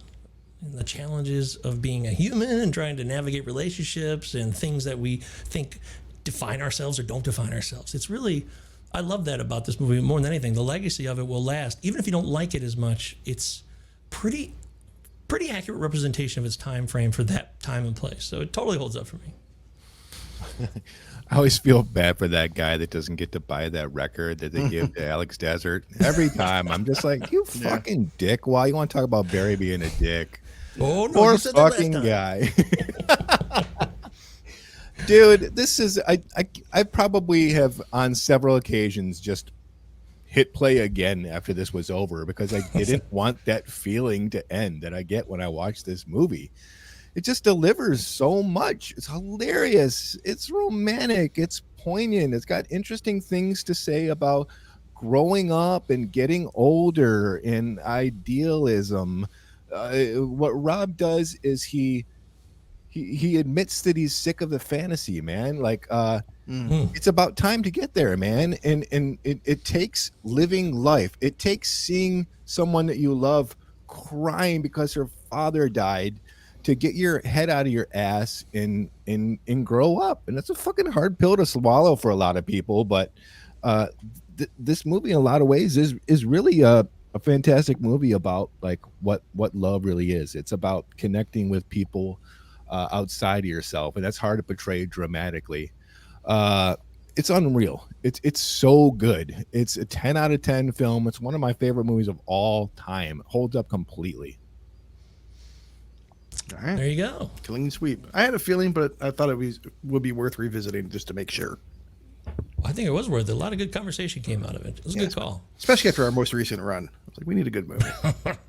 and the challenges of being a human and trying to navigate relationships and things that we think define ourselves or don't define ourselves. It's really, I love that about this movie more than anything. The legacy of it will last. Even if you don't like it as much, it's pretty accurate representation of its time frame for that time and place. So it totally holds up for me. I always feel bad for that guy that doesn't get to buy that record that they give to Alex Desert. Every time I'm just like, you fucking dick. Why you want to talk about Barry being a dick? Oh, no, Poor you said that fucking last time. guy. Dude, this is I probably have on several occasions just hit play again after this was over because I didn't want that feeling to end that I get when I watch this movie. It just delivers so much. It's hilarious. It's romantic. It's poignant. It's got interesting things to say about growing up and getting older and idealism. What Rob does is he admits that he's sick of the fantasy, man. Like it's about time to get there, man. And it takes living life. It takes seeing someone that you love crying because her father died to get your head out of your ass and grow up. And that's a fucking hard pill to swallow for a lot of people. But this movie, in a lot of ways, is really a fantastic movie about like what love really is. It's about connecting with people outside of yourself, and that's hard to portray dramatically. It's unreal. It's so good. It's a 10 out of 10 film. It's one of my favorite movies of all time. It holds up completely. All right. There you go. Killing sweep. I had a feeling, but I thought would be worth revisiting just to make sure. I think it was worth it. A lot of good conversation came out of it. It was a good call. Especially after our most recent run. I was like, we need a good movie.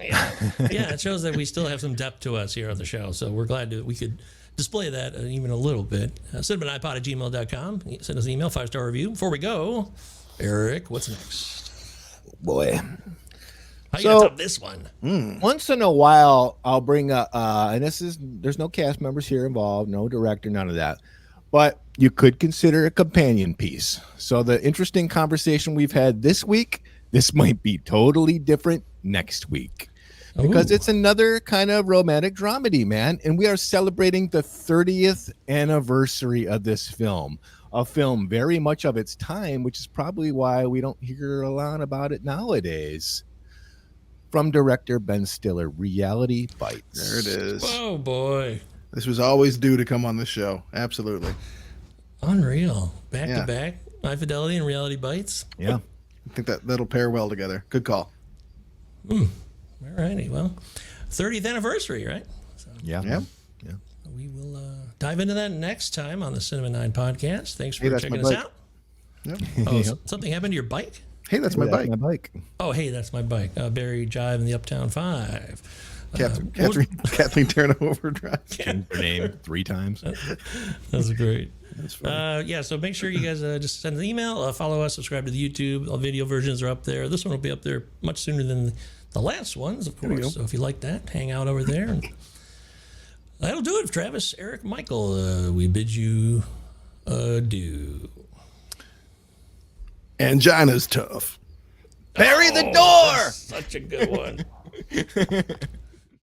Yeah, it shows that we still have some depth to us here on the show. So we're glad that we could display that even a little bit. cinemanipod@gmail.com. Send us an email, 5-star review. Before we go, Eric, what's next? Boy. How you gonna top this one? Once in a while, I'll bring up, and there's no cast members here involved, no director, none of that. But you could consider a companion piece. So the interesting conversation we've had this week, this might be totally different next week. Because it's another kind of romantic dramedy, man. And we are celebrating the 30th anniversary of this film. A film very much of its time, which is probably why we don't hear a lot about it nowadays. From director Ben Stiller, Reality Bites. There it is. Oh, boy. This was always due to come on the show. Absolutely. Unreal. Back to back. High Fidelity and Reality Bites. Yeah. I think that'll pair well together. Good call. All righty. Well, 30th anniversary, right? So Yeah. Yeah. Yeah. we will dive into that next time on the Cinema 9 podcast. Thanks for Hey, that's checking my us bike. out. Yep. Oh, something happened to your bike? Hey, that's my bike. My bike. Oh, hey, that's my bike. Barry Jive and the Uptown 5. Kathleen Turner Overdrive. Changed her name 3 times. That's great. That's funny. Yeah, so make sure you guys just send an email, follow us, subscribe to the YouTube. All video versions are up there. This one will be up there much sooner than the last ones, of course. So if you like that, hang out over there. And that'll do it, Travis, Eric, Michael. We bid you adieu. Angina's tough. Bury the door. Such a good one.